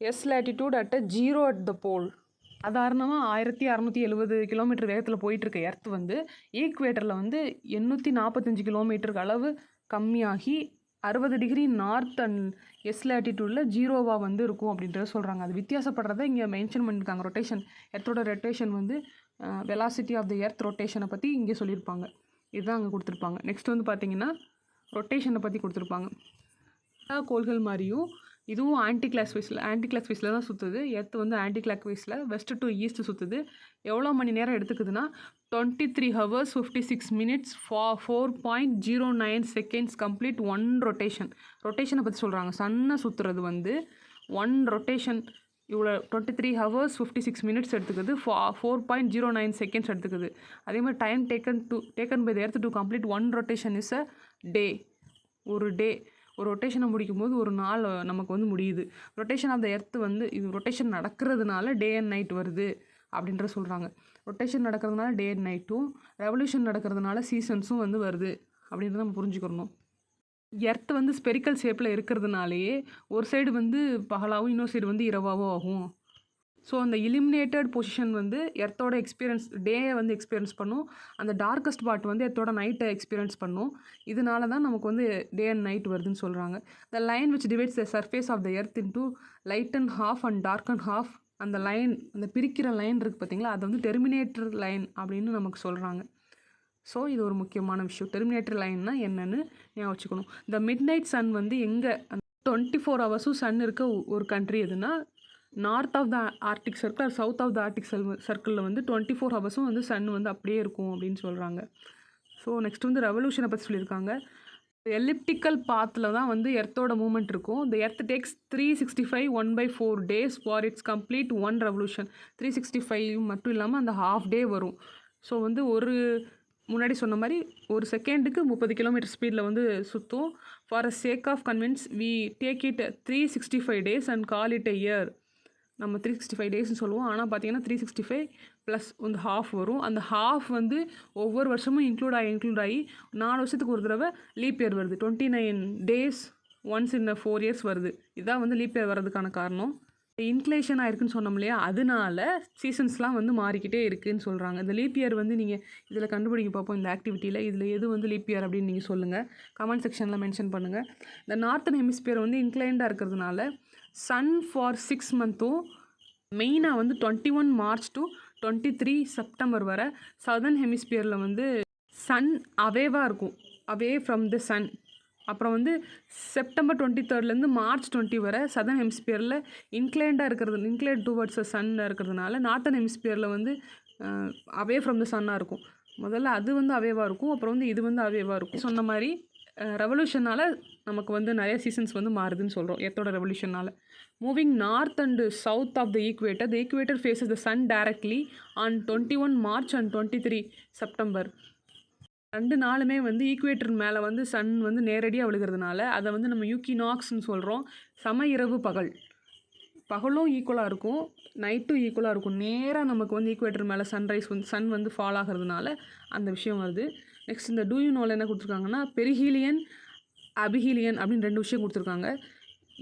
S latitude at 0 at the pole. சாதாரணமாக 1670 கிலோமீட்டர் வேகத்தில் போயிட்டுருக்க எர்த் வந்து ஈக்குவேட்டரில் வந்து 845 கிலோமீட்டருக்கு அளவு கம்மியாகி 60 டிகிரி நார்த் அண்ட் எஸ் லேட்டிடியூடில் 0 வந்து இருக்கும் அப்படின்றத சொல்கிறாங்க. அது வித்தியாசப்படுறத இங்கே மென்ஷன் பண்ணியிருக்காங்க. ரொட்டேஷன், எர்த்தோட ரொட்டேஷன் வந்து வெலாசிட்டி ஆஃப் த எர்த் ரொட்டேஷனை பற்றி இங்கே சொல்லியிருப்பாங்க. இதுதான் அங்கே கொடுத்துருப்பாங்க. நெக்ஸ்ட் வந்து பார்த்திங்கன்னா ரொட்டேஷனை பற்றி கொடுத்துருப்பாங்க. எல்லா கோள்கள் மாதிரியும் இதுவும் ஆன்டி கிளாக் வைஸில் தான் சுற்றுது. எர்த் வந்து ஆன்டி கிளாக் வைஸில் வெஸ்ட் டு ஈஸ்ட் சுற்றுது. எவ்வளோ மணி நேரம் எடுத்துக்குதுன்னா 23 hours 56 minutes 4.09 seconds complete one ரொட்டேஷனை பற்றி சொல்கிறாங்க. சன்னை சுற்றுறது வந்து ஒன் ரொட்டேஷன் இவ்வளோ 23 hours 56 minutes எடுத்துக்குது, 4.09 seconds எடுத்துக்குது. அதே மாதிரி time taken by the earth to complete one rotation is a day. ஒரு ரொட்டேஷனை முடிக்கும்போது ஒரு நாள் நமக்கு வந்து முடியுது. ரொட்டேஷன் ஆஃப் த எர்த் வந்து இது ரொட்டேஷன் நடக்கிறதுனால டே அண்ட் நைட் வருது அப்படின்ற சொல்கிறாங்க. ரொட்டேஷன் நடக்கிறதுனால டே அண்ட் நைட்டும், ரெவல்யூஷன் நடக்கிறதுனால சீசன்ஸும் வந்து வருது அப்படின்றத நம்ம புரிஞ்சுக்கிறணும். எர்த் வந்து ஸ்பெரிக்கல் ஷேப்பில் இருக்கிறதுனாலேயே ஒரு சைடு வந்து பகலாகவும் இன்னொரு சைடு வந்து இரவாகவும் ஆகும் ஸோ அந்த இலிமினேட்டட் பொசிஷன் வந்து எர்த்தோட டேயை வந்து எக்ஸ்பீரியன்ஸ் பண்ணும். அந்த டார்க்கஸ்ட் பார்ட் வந்து எர்த்தோட நைட்டை எக்ஸ்பீரியன்ஸ் பண்ணும். இதனால தான் நமக்கு வந்து டே அண்ட் நைட் வருதுன்னு சொல்கிறாங்க. The line which divides the surface of the Earth into light and half and dark and half, அந்த லைன், அந்த பிரிக்கிற லைன் இருக்குது பார்த்தீங்களா, அது வந்து டெர்மினேட்டர் லைன் அப்படின்னு நமக்கு சொல்கிறாங்க. ஸோ இது ஒரு முக்கியமான விஷயம். டெர்மினேட்டர் லைன்னா என்னென்னு ஞாபகம் வச்சுக்கணும். இந்த மிட் நைட் சன் வந்து எங்கே 24 ஹவர்ஸும் சன் இருக்க ஒரு கண்ட்ரி எதுனா north of the Arctic Circle or south of the Arctic சர்க்கிளில் வந்து 24 ஹவர்ஸும் வந்து சன் வந்து அப்படியே இருக்கும் அப்படின்னு சொல்கிறாங்க. ஸோ நெக்ஸ்ட் வந்து ரெவல்யூஷனை பற்றி சொல்லியிருக்காங்க. எலிப்டிக்கல் பாத்தில் தான் வந்து எர்த்தோட மூமெண்ட் இருக்கும். The Earth takes 365 1/4 days for its complete one revolution. 365 மட்டும் இல்லாமல் அந்த ஹாஃப் டே வரும். ஸோ வந்து முன்னாடி சொன்ன மாதிரி ஒரு செகண்டுக்கு 30 கிலோமீட்டர் ஸ்பீடில் வந்து சுற்றும். For a sake of convenience we take it 365 days and call it a year. நம்ம 365 டேஸ்ன்னு சொல்லுவோம், ஆனால் பார்த்தீங்கன்னா 365 ப்ளஸ் வந்து ஹாஃப் வரும். அந்த ஹாஃப் வந்து ஒவ்வொரு வருஷமும் இன்க்ளூட் ஆகி 4 வருஷத்துக்கு ஒரு தடவை லீப் இயர் வருது. 29 days ஒன்ஸ் இன் 4 years வருது. இதுதான் வந்து லீப் இயர் வர்றதுக்கான காரணம். இன்க்ளேஷன் ஆயிருக்குன்னு சொன்னோம் இல்லையா, அதனால சீசன்ஸ்லாம் வந்து மாறிக்கிட்டே இருக்குதுன்னு சொல்கிறாங்க. இந்த லீப் இயர் வந்து நீங்கள் இதில் கண்டுபிடிக்க பார்ப்போம். இந்த ஆக்டிவிட்டியில் இதில் எது வந்து லீப் இயர் அப்படின்னு நீங்கள் சொல்லுங்கள், கமெண்ட் செக்ஷனில் மென்ஷன் பண்ணுங்கள். இந்த நார்த்தன் ஹெமிஸ்பியர் வந்து இன்க்ளைண்டாக இருக்கிறதுனால சன் ஃபார் 6 months மெயினாக வந்து 21 March to 23 September வரை சதர்ன் ஹெமிஸ்பியரில் வந்து சன் அவேவாக இருக்கும், அவே ஃப்ரம் த சன். அப்புறம் வந்து September 23 March 20 வரை சதர்ன் ஹெமிஸ்பியரில் இன்க்ளைண்ட் டுவர்ட்ஸ் சன்னில் இருக்கிறதுனால நார்த்தன் ஹெமிஸ்பியரில் வந்து அவே ஃப்ரம் த சன்னாக இருக்கும். முதல்ல அது வந்து அவேவாக இருக்கும், அப்புறம் வந்து இது வந்து அவேவாக இருக்கும். சொன்ன மாதிரி ரெவல்யூஷனால் நமக்கு வந்து நிறைய சீசன்ஸ் வந்து மாறுதுன்னு சொல்கிறோம் எர்த்தோட ரெவல்யூஷனால். Moving north and south of the equator faces the sun directly on 21 March and 23 September. 2 நாளுமே வந்து ஈக்குவேட்டர் மேலே வந்து சன் வந்து நேரடியாக விழுகிறதுனால அதை வந்து நம்ம யூக்கினாக்ஸ்ன்னு சொல்கிறோம். சம இரவு பகலும் ஈக்குவலாக இருக்கும், நைட்டும் ஈக்குவலாக இருக்கும். நேராக நமக்கு வந்து ஈக்குவேட்டர் மேலே சன் வந்து ஃபால் ஆகிறதுனால அந்த விஷயம் வருது. நெக்ஸ்ட் இந்த டூயூனோவில் என்ன கொடுத்துருக்காங்கன்னா பெரிஹீலியன் அபிஹீலியன் அப்படின்னு 2 விஷயம் கொடுத்துருக்காங்க.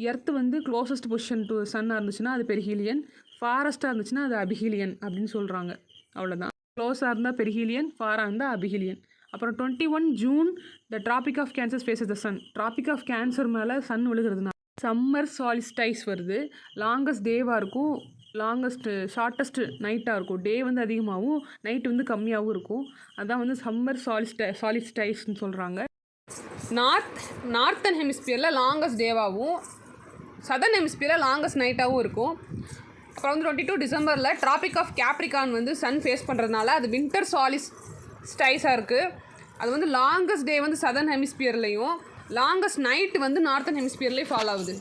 எர்த்து வந்து க்ளோசஸ்ட் பொசிஷன் டு சன்னாக இருந்துச்சுன்னா அது பெரிஹீலியன், ஃபாரஸ்ட்டாக இருந்துச்சுன்னா அது அபிஹீலியன் அப்படின்னு சொல்கிறாங்க. அவ்வளோதான். க்ளோஸாக இருந்தால் பெரிஹீலியன், ஃபாராக இருந்தால் அபிஹீலியன். அப்புறம் 21 June the tropic of Cancer faces the sun. Tropic of Cancer மேலே சன் விழுகிறதுனால சம்மர் சாலிஸ்டைஸ் வருது. லாங்கஸ்ட் டேவாக இருக்கும், ஷார்ட்டஸ்ட் நைட்டாக இருக்கும். டே வந்து அதிகமாகவும் நைட் வந்து கம்மியாகவும் இருக்கும். அதான் வந்து சம்மர் சாலிஸ்டைஸ்ன்னு சொல்கிறாங்க. நார்த்தன் ஹெமிஸ்பியரில் லாங்கஸ்ட் டேவாகவும் சதர்ன் ஹெமிஸ்பியரில் லாங்கஸ்ட் நைட்டாகவும் இருக்கும். அப்புறம் வந்து 22 December ட்ராபிக் ஆஃப் கேப்ரிகான் வந்து சன் ஃபேஸ் பண்ணுறதுனால அது வின்டர் சாலிஸ்டைஸாக இருக்குது. அது வந்து லாங்கஸ்ட் டே வந்து சதர்ன் ஹெமிஸ்பியர்லேயும் லாங்கஸ்ட் நைட் வந்து நார்த்தன் ஹெமிஸ்பியர்லேயும் ஃபால் ஆகுது.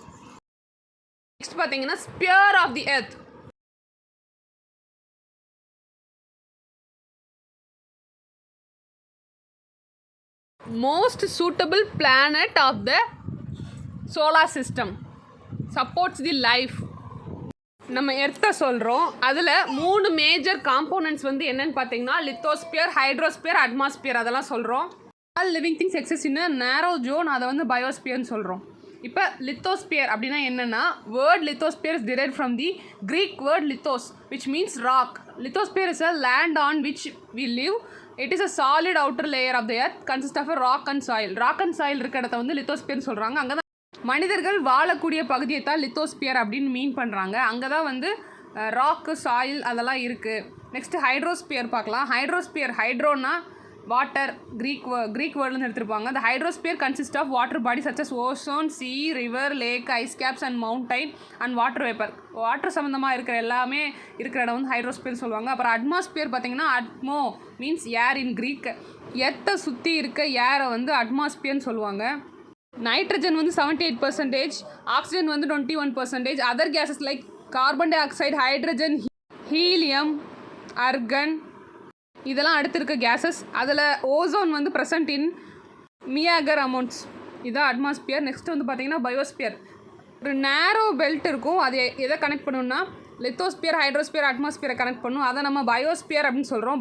நெக்ஸ்ட் பார்த்தீங்கன்னா sphere of the Earth. most suitable planet of the solar system supports the life. நம்ம எர்த்தை சொல்கிறோம். அதில் 3 மேஜர் காம்போனன்ட்ஸ் வந்து என்னென்னு பார்த்தீங்கன்னா லித்தோஸ்பியர், ஹைட்ரோஸ்பியர், அட்மாஸ்பியர், அதெல்லாம் சொல்கிறோம். All living things exist in நேரோ ஜோன், அதை வந்து பயோஸ்பியர்னு சொல்கிறோம். இப்போ லித்தோஸ்பியர் அப்படின்னா என்னென்னா, word lithosphere is derived from the Greek word lithos which means rock. Lithosphere is a land on which we live. It is a solid outer layer of the earth consists of a rock and soil. Rock and soil இருக்க இடத்த வந்து லித்தோஸ்பியர்னு சொல்கிறாங்க. அங்கே தான் மனிதர்கள் வாழக்கூடிய பகுதியை தான் லித்தோஸ்பியர் அப்படின்னு மீன் பண்ணுறாங்க. அங்கே தான் வந்து ராக்கு, சாயில் அதெல்லாம் இருக்குது. நெக்ஸ்ட்டு ஹைட்ரோஸ்பியர் பார்க்கலாம். ஹைட்ரோனா வாட்டர், க்ரீக் வேர்ட்லேருந்து எடுத்திருப்பாங்க. The hydrosphere consists of water bodies such as ocean, sea, river, lake, ice caps and mountain and water vapor. Water சம்மந்தமாக இருக்கிற எல்லாமே இருக்கிற இடம் வந்து ஹைட்ரோஸ்பியர் சொல்லுவாங்க. அப்புறம் அட்மாஸ்பியர் பார்த்தீங்கன்னா அட்மோ மீன்ஸ் ஏர் இன் க்ரீக். எர்த்தை சுற்றி இருக்க ஏரை வந்து அட்மாஸ்பியர்னு சொல்லுவாங்க. நைட்ரஜன் வந்து 78%, ஆக்சிஜன் வந்து 21%, other gases like carbon dioxide, hydrogen, helium, argon இதெல்லாம் அடுத்து இருக்க கேஸஸ். அதில் ஓசோன் வந்து ப்ரெசன்ட் இன் மியாகர் அமௌண்ட்ஸ். இதுதான் அட்மாஸ்பியர். நெக்ஸ்ட் வந்து பார்த்திங்கன்னா பயோஸ்பியர். ஒரு நேரோ பெல்ட் இருக்கும், அது எதை கனெக்ட் பண்ணணும்னா லித்தோஸ்பியர், ஹைட்ரோஸ்பியர், அட்மாஸ்பியரை கனெக்ட் பண்ணும். அதை நம்ம பயோஸ்பியர் அப்படின்னு சொல்கிறோம்.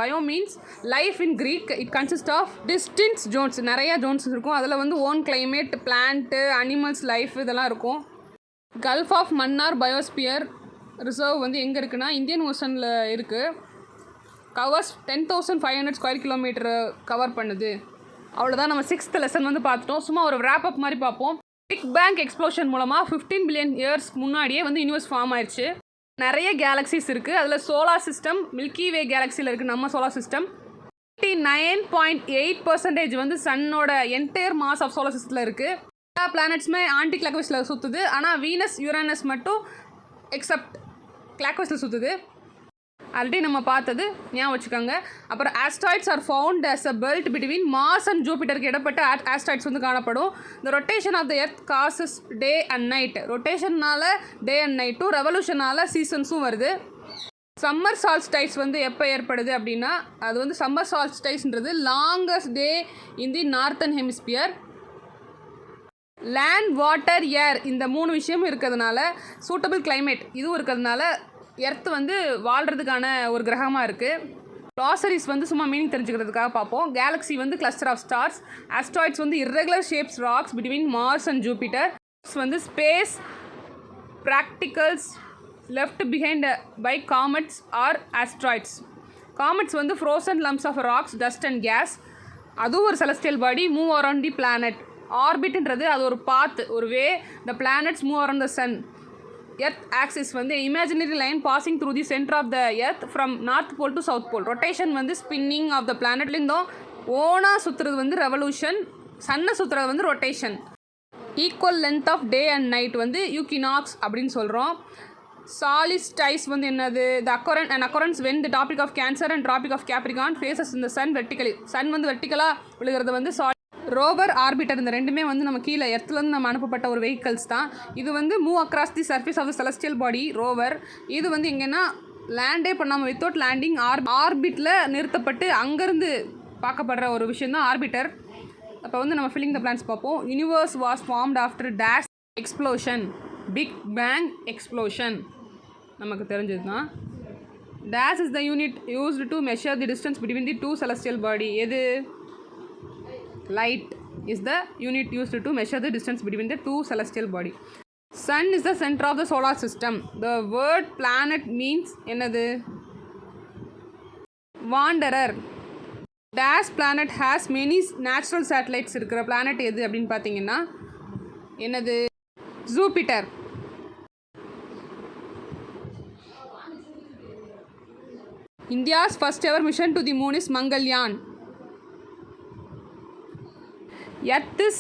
Bio means life in Greek. It consist of distinct zones. நிறையா ஜோன்ஸ் இருக்கும். அதில் வந்து own climate, plant, animals life இதெல்லாம் இருக்கும். Gulf of Mannar biosphere. Reserve வந்து எங்கே இருக்குன்னா இந்தியன் ஓஷனில் இருக்குது. கவர்ஸ் 10,500 ஸ்கொயர் கிலோமீட்டர் கவர் பண்ணுது. அவ்வளோதான், நம்ம 6th லெசன் வந்து பார்த்துட்டோம். சும்மா ஒரு ரேப் அப் மாதிரி பார்ப்போம். பிக் பேங் எக்ஸ்ப்ளோஷன் மூலமாக 15 பில்லியன் இயர்ஸ் முன்னாடியே வந்து யூனிவர்ஸ் ஃபார்ம் ஆயிடுச்சு. நிறைய கேலக்ஸிஸ் இருக்குது. அதில் சோலார் சிஸ்டம் மில்கி வே கேலக்ஸியில் இருக்குது. நம்ம சோலார் சிஸ்டம் 99.8% வந்து சன்னோட என்டையர் மாஸ் ஆஃப் சோலார் சிஸ்டத்தில் இருக்குது. எல்லா பிளானட்ஸுமே ஆன்டி கிளாக் வைஸில் சுற்றுது. ஆனால் வீனஸ் யுரேனஸ் மட்டும் எக்ஸப்ட் கிளாக் வைஸில் சுற்றுது. ஆல்ரெடி நம்ம பார்த்தது ஞாபகம் வச்சுக்கோங்க. அப்புறம் asteroids are found as a belt between Mars and ஜூபிட்டருக்கு இடப்பட்ட ஆஸ்ட்ராய்ட்ஸ் வந்து காணப்படும். இந்த rotation of the earth causes day and night. ரொட்டேஷனால் டே அண்ட் நைட்டும், ரெவல்யூஷனால் சீசன்ஸும் வருது. சம்மர் சால்ஸ்டைஸ் வந்து எப்போ ஏற்படுது அப்படின்னா, அது வந்து சம்மர் சால்ஸ்டைஸ்ன்றது லாங்கஸ்ட் டே இன் தி நார்த்தன் ஹெமிஸ்பியர். லேண்ட், வாட்டர், ஏர் இந்த 3 விஷயமும் இருக்கிறதுனால, சூட்டபிள் கிளைமேட் இதுவும் இருக்கிறதுனால எர்த் வந்து வாழ்கிறதுக்கான ஒரு கிரகமாக இருக்குது. க்ளாசரிஸ் வந்து சும்மா மீனிங் தெரிஞ்சுக்கிறதுக்காக பார்ப்போம். கேலக்ஸி வந்து கிளஸ்டர் ஆஃப் ஸ்டார்ஸ். ஆஸ்ட்ராய்ட்ஸ் வந்து irregular shapes rocks between Mars and Jupiter. வந்து space particles left behind by comets or asteroids. Comets வந்து frozen lumps of rocks, dust and gas. அதுவும் ஒரு celestial body move around the planet. ஆர்பிட்ன்றது அது ஒரு path, ஒரு way. The planets move around the sun. Earth axis வந்து imaginary line passing through the centre of the earth from north pole to south pole. Rotation வந்து spinning of the பிளானட்லேருந்தும் ஓனாக சுற்றுறது வந்து ரெவல்யூஷன், சன்னை சுற்றுறது வந்து rotation. Equal length of day and night வந்து யூக்கினாக்ஸ் அப்படின்னு சொல்கிறோம். சாலிஸ்டைஸ் வந்து என்னது? an occurrence when the tropic of Cancer and tropic of Capricorn faces in the sun vertically. Sun வந்து வெர்டிக்கலாக விழுகிறது வந்து ரோவர், ஆர்பிட்டர் இந்த ரெண்டுமே வந்து நம்ம கீழே எர்த்துலேருந்து நம்ம அனுப்பப்பட்ட ஒரு வெஹிக்கல்ஸ் தான். இது வந்து move across the surface of the celestial body rover. இது வந்து எங்கன்னா லேண்டே பண்ணாமல் வித்தவுட் லேண்டிங் ஆர்பிட்டில் நிறுத்தப்பட்டு அங்கேருந்து பார்க்கப்படுற ஒரு விஷயம் தான் ஆர்பிட்டர். அப்போ வந்து நம்ம ஃபில்லிங் த பிளான்ஸ் பார்ப்போம். Universe was formed after dash explosion, big bang explosion நமக்கு தெரிஞ்சது தான். Dash is the unit used to measure the distance between the 2 celestial body. எது? Light is the unit used to measure the distance between the 2 celestial body. Sun is the center of the solar system. The word planet means என்னது? wanderer. Dash planet has many natural satellites. இருக்கிற planet எது அப்படின்னு பார்த்தீங்கன்னா என்னது? Jupiter. India's first ever mission to the moon is Mangalyaan. Earth is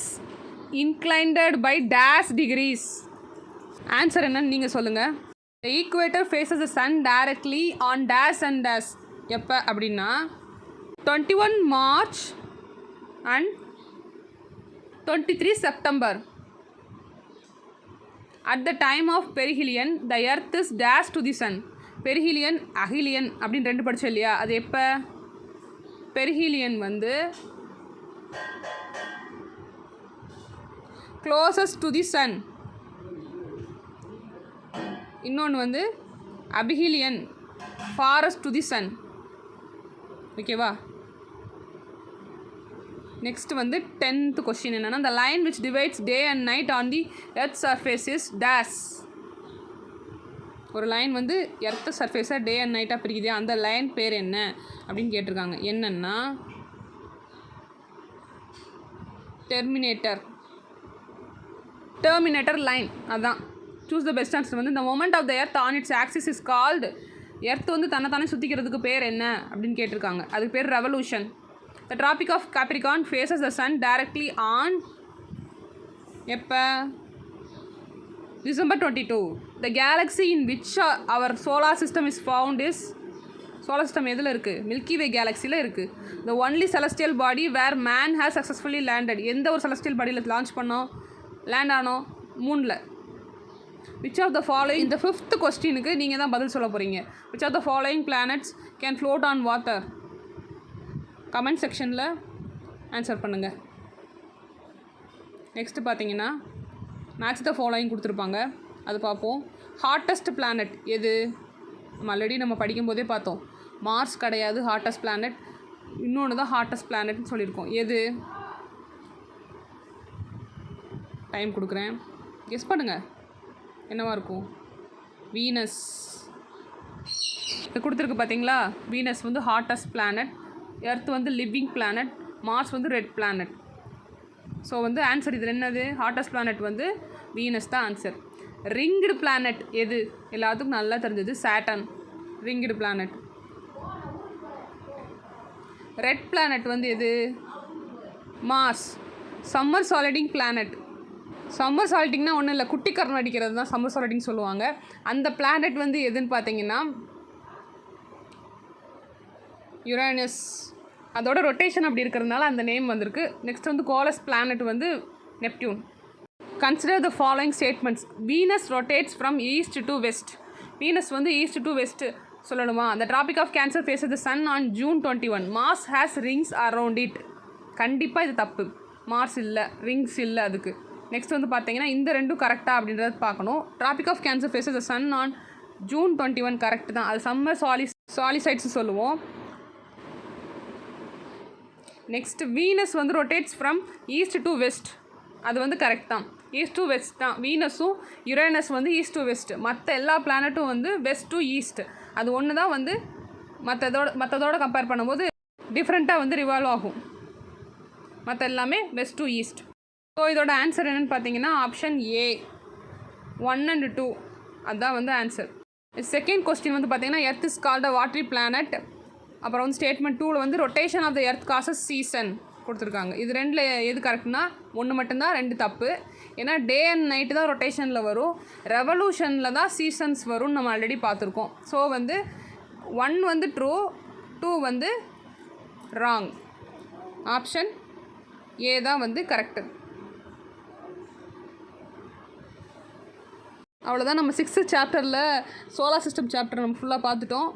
inclined by dash degrees. Answer என்னன்னு நீங்கள் சொல்லுங்கள். The equator faces the sun directly on dash and dash. எப்போ அப்படின்னா 21 March and 23 September. At the time of perihelion, the earth is dash to the sun. Perihelion, அகிலியன் அப்படின்னு 2 படித்தோம் இல்லையா? அது எப்போ? பெரிஹீலியன் வந்து closest to the sun. இன்னொன்று வந்து அபிஹிலியன், ஃபாரஸ்ட் டு தி சன். ஓகேவா? நெக்ஸ்ட் வந்து 10th கொஸ்டின் என்னென்னா, the line which divides day and night on the earth surface is dash. ஒரு லைன் வந்து எர்த் சர்ஃபேஸை டே அண்ட் நைட்டாக பிரிக்குது. அந்த லைன் பேர் என்ன அப்படின்னு கேட்டிருக்காங்க. என்னென்னா டெர்மினேட்டர் லைன். அதுதான். சூஸ் த பெஸ்ட் ஆன்சர் வந்து the moment of the earth on its axis is called. Earth வந்து தன்னைத்தானே சுற்றிக்கிறதுக்கு பேர் என்ன அப்படின்னு கேட்டிருக்காங்க. அதுக்கு பேர் revolution. The tropic of Capricorn faces the sun directly on எப்போ? December 22. The galaxy in which our solar system is found is. Solar system எதில் இருக்குது? மில்கி வே கேலக்ஸியில் இருக்குது. The only celestial body where man has successfully landed. எந்த ஒரு celestial பாடியில் launch பண்ணோம், land ஆனோம்? மூனில். which of the following? இந்த 5th கொஸ்டினுக்கு நீங்கள் தான் பதில் சொல்ல போகிறீங்க. which of the following planets can float on water? Comment செக்ஷனில் ஆன்சர் பண்ணுங்கள். நெக்ஸ்ட்டு பார்த்தீங்கன்னா மேட்ச் த ஃபாலோயிங் கொடுத்துருப்பாங்க, அது பார்ப்போம். ஹாட்டஸ்ட் பிளானட் எது? நம்ம ஆல்ரெடி நம்ம படிக்கும்போதே பார்த்தோம். மார்ஸ் கிடையாது ஹாட்டஸ்ட் பிளானட். இன்னொன்று தான் ஹாட்டஸ்ட் பிளானட்னு சொல்லியிருக்கோம். எது? டைம் கொடுக்குறேன், கெஸ் பண்ணுங்கள். என்னவாக இருக்கும்? வீனஸ். இது கொடுத்துருக்கு பார்த்தீங்களா, வீனஸ் வந்து ஹாட்டஸ்ட் பிளானட், எர்த் வந்து லிவிங் பிளானட், மார்ஸ் வந்து ரெட் பிளானட். ஸோ வந்து ஆன்சர் இதில் என்னது, ஹாட்டஸ்ட் பிளானட் வந்து வீனஸ் தான் ஆன்சர். ரிங்டு பிளானட் எது, எல்லாத்துக்கும் நல்லா தெரிஞ்சது சாட்டர்ன், ரிங்டு பிளானட். ரெட் பிளானட் வந்து எது, மார்ஸ். சம்மர் சாலிடிங் பிளானட், சம்மர் சாலிட்டிங்னா ஒன்றும் இல்லை, குட்டி கரணம் அடிக்கிறது தான் சம்மர் சாலிட்டிங் சொல்லுவாங்க. அந்த பிளானட் வந்து எதுன்னு பார்த்தீங்கன்னா யுரேனஸ். அதோட ரொட்டேஷன் அப்படி இருக்கிறதுனால அந்த நேம் வந்திருக்கு. நெக்ஸ்ட் வந்து கோலஸ் பிளானட் வந்து Neptune. Consider the following statements. Venus rotates from east to west. Venus வந்து ஈஸ்ட் டு வெஸ்ட் சொல்லணுமா. அந்த tropic of Cancer faces the sun on June 21. Mars has rings around it. கண்டிப்பாக இது தப்பு, Mars இல்லை, rings இல்லை அதுக்கு. நெக்ஸ்ட் வந்து பார்த்தீங்கன்னா இந்த ரெண்டும் கரெக்டாக அப்படின்றத பார்க்கணும். Tropic of Cancer faces the sun on June 21 correct தான், அது சம்மர் சாலிசைட்ஸ் சொல்லுவோம். நெக்ஸ்ட் வீனஸ் வந்து rotates from east to west, அது வந்து கரெக்ட் தான், ஈஸ்ட் டு வெஸ்ட் தான். வீனஸும் யுரேனஸ் வந்து ஈஸ்ட் டு வெஸ்ட், மற்ற எல்லா பிளானட்டும் வந்து வெஸ்ட் டு ஈஸ்ட். அது ஒன்று தான் வந்து மற்றதோட கம்பேர் பண்ணும்போது டிஃப்ரெண்ட்டாக வந்து ரிவால்வ் ஆகும். மற்ற எல்லாமே வெஸ்ட் டு ஈஸ்ட். ஸோ இதோட ஆன்சர் என்னென்னு பார்த்தீங்கன்னா ஆப்ஷன் ஏ 1 and 2 அதுதான் வந்து ஆன்சர். செகண்ட் கொஸ்டின் வந்து பார்த்தீங்கன்னா Earth is called a watery planet. அப்புறம் வந்து ஸ்டேட்மெண்ட் 2ல் வந்து rotation of the earth causes season கொடுத்துருக்காங்க. இது ரெண்டில் எது கரெக்ட்னா ஒன்று மட்டும்தான், 2 தப்பு. ஏன்னா டே அண்ட் நைட்டு தான் ரொட்டேஷனில் வரும், ரெவல்யூஷனில் தான் சீசன்ஸ் வரும்னு நம்ம ஆல்ரெடி பார்த்துருக்கோம். ஸோ வந்து 1 வந்து ட்ரூ, 2 வந்து ராங். ஆப்ஷன் ஏ தான் வந்து கரெக்டு. அவ்வளோதான், நம்ம 6th சாப்டரில் சோலார் சிஸ்டம் சாப்டர் நம்ம ஃபுல்லாக பார்த்துட்டோம்.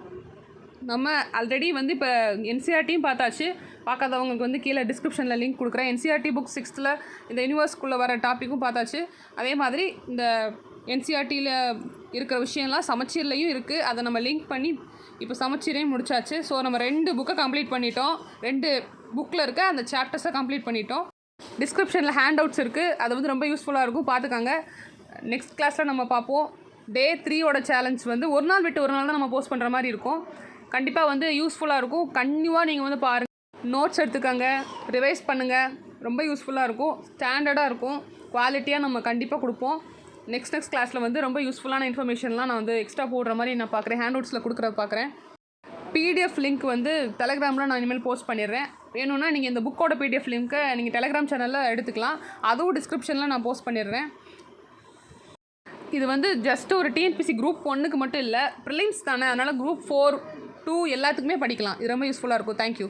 நம்ம ஆல்ரெடி வந்து இப்போ என்சிஆர்டியும் பார்த்தாச்சு. பார்க்காதவங்களுக்கு வந்து கீழே டிஸ்கிரிப்ஷனில் லிங்க் கொடுக்குறேன். என்சிஆர்டி புக் 6th இந்த யூனிவர்ஸ்குள்ளே வர டாப்பிக்கும் பார்த்தாச்சு. அதே மாதிரி இந்த என்சிஆர்டியில் இருக்கிற விஷயம்லாம் சமச்சீர்லையும் இருக்குது. அதை நம்ம லிங்க் பண்ணி இப்போ சமச்சீரையும் முடிச்சாச்சு. ஸோ நம்ம 2 புக்கை கம்ப்ளீட் பண்ணிட்டோம், 2 புக்கில் இருக்க அந்த சாப்டர்ஸை கம்ப்ளீட் பண்ணிட்டோம். டிஸ்கிரிப்ஷனில் ஹேண்ட் அவுட்ஸ் இருக்குது, அது வந்து ரொம்ப யூஸ்ஃபுல்லாக இருக்கும், பார்த்துக்காங்க. நெக்ஸ்ட் கிளாஸில் நம்ம பார்ப்போம். Day 3 சேலஞ்ச் வந்து ஒரு நாள் விட்டு ஒரு நாள் தான் நம்ம போஸ்ட் பண்ணுற மாதிரி இருக்கும். கண்டிப்பாக வந்து யூஸ்ஃபுல்லாக இருக்கும். கண்டிப்பாக நீங்கள் வந்து பாருங்கள், நோட்ஸ் எடுத்துக்கோங்க, ரிவைஸ் பண்ணுங்கள், ரொம்ப யூஸ்ஃபுல்லாக இருக்கும், ஸ்டாண்டர்டாக இருக்கும், குவாலிட்டியாக நம்ம கண்டிப்பாக கொடுப்போம். நெக்ஸ்ட் கிளாஸில் வந்து ரொம்ப யூஸ்ஃபுல்லான இன்ஃபர்மேஷன்லாம் நான் வந்து எக்ஸ்ட்ரா போடுற மாதிரி நான் பார்க்குறேன், ஹேண்ட் நோட்ஸில் கொடுக்குறத பார்க்குறேன். பிடிஎஃப் லிங்க் வந்து டெலகிராமில் நான் இனிமேல் போஸ்ட் பண்ணிடுறேன். வேணும்னா நீங்கள் இந்த புக்கோட பிடிஎஃப் லிங்க்கை நீங்கள் டெலகிராம் சேனலில் எடுத்துக்கலாம், அதுவும் டிஸ்கிரிப்ஷனில் நான் போஸ்ட் பண்ணிடுறேன். இது வந்து ஜஸ்ட் ஒரு டிஎன்பிசி குரூப் 1க்கு மட்டும் இல்லை, ப்ரிலிம்ஸ் தானே, அதனால் குரூப் 4, 2 எல்லாத்துக்குமே படிக்கலாம். இது ரொம்ப யூஸ்ஃபுல்லாக இருக்கும். தேங்க்யூ.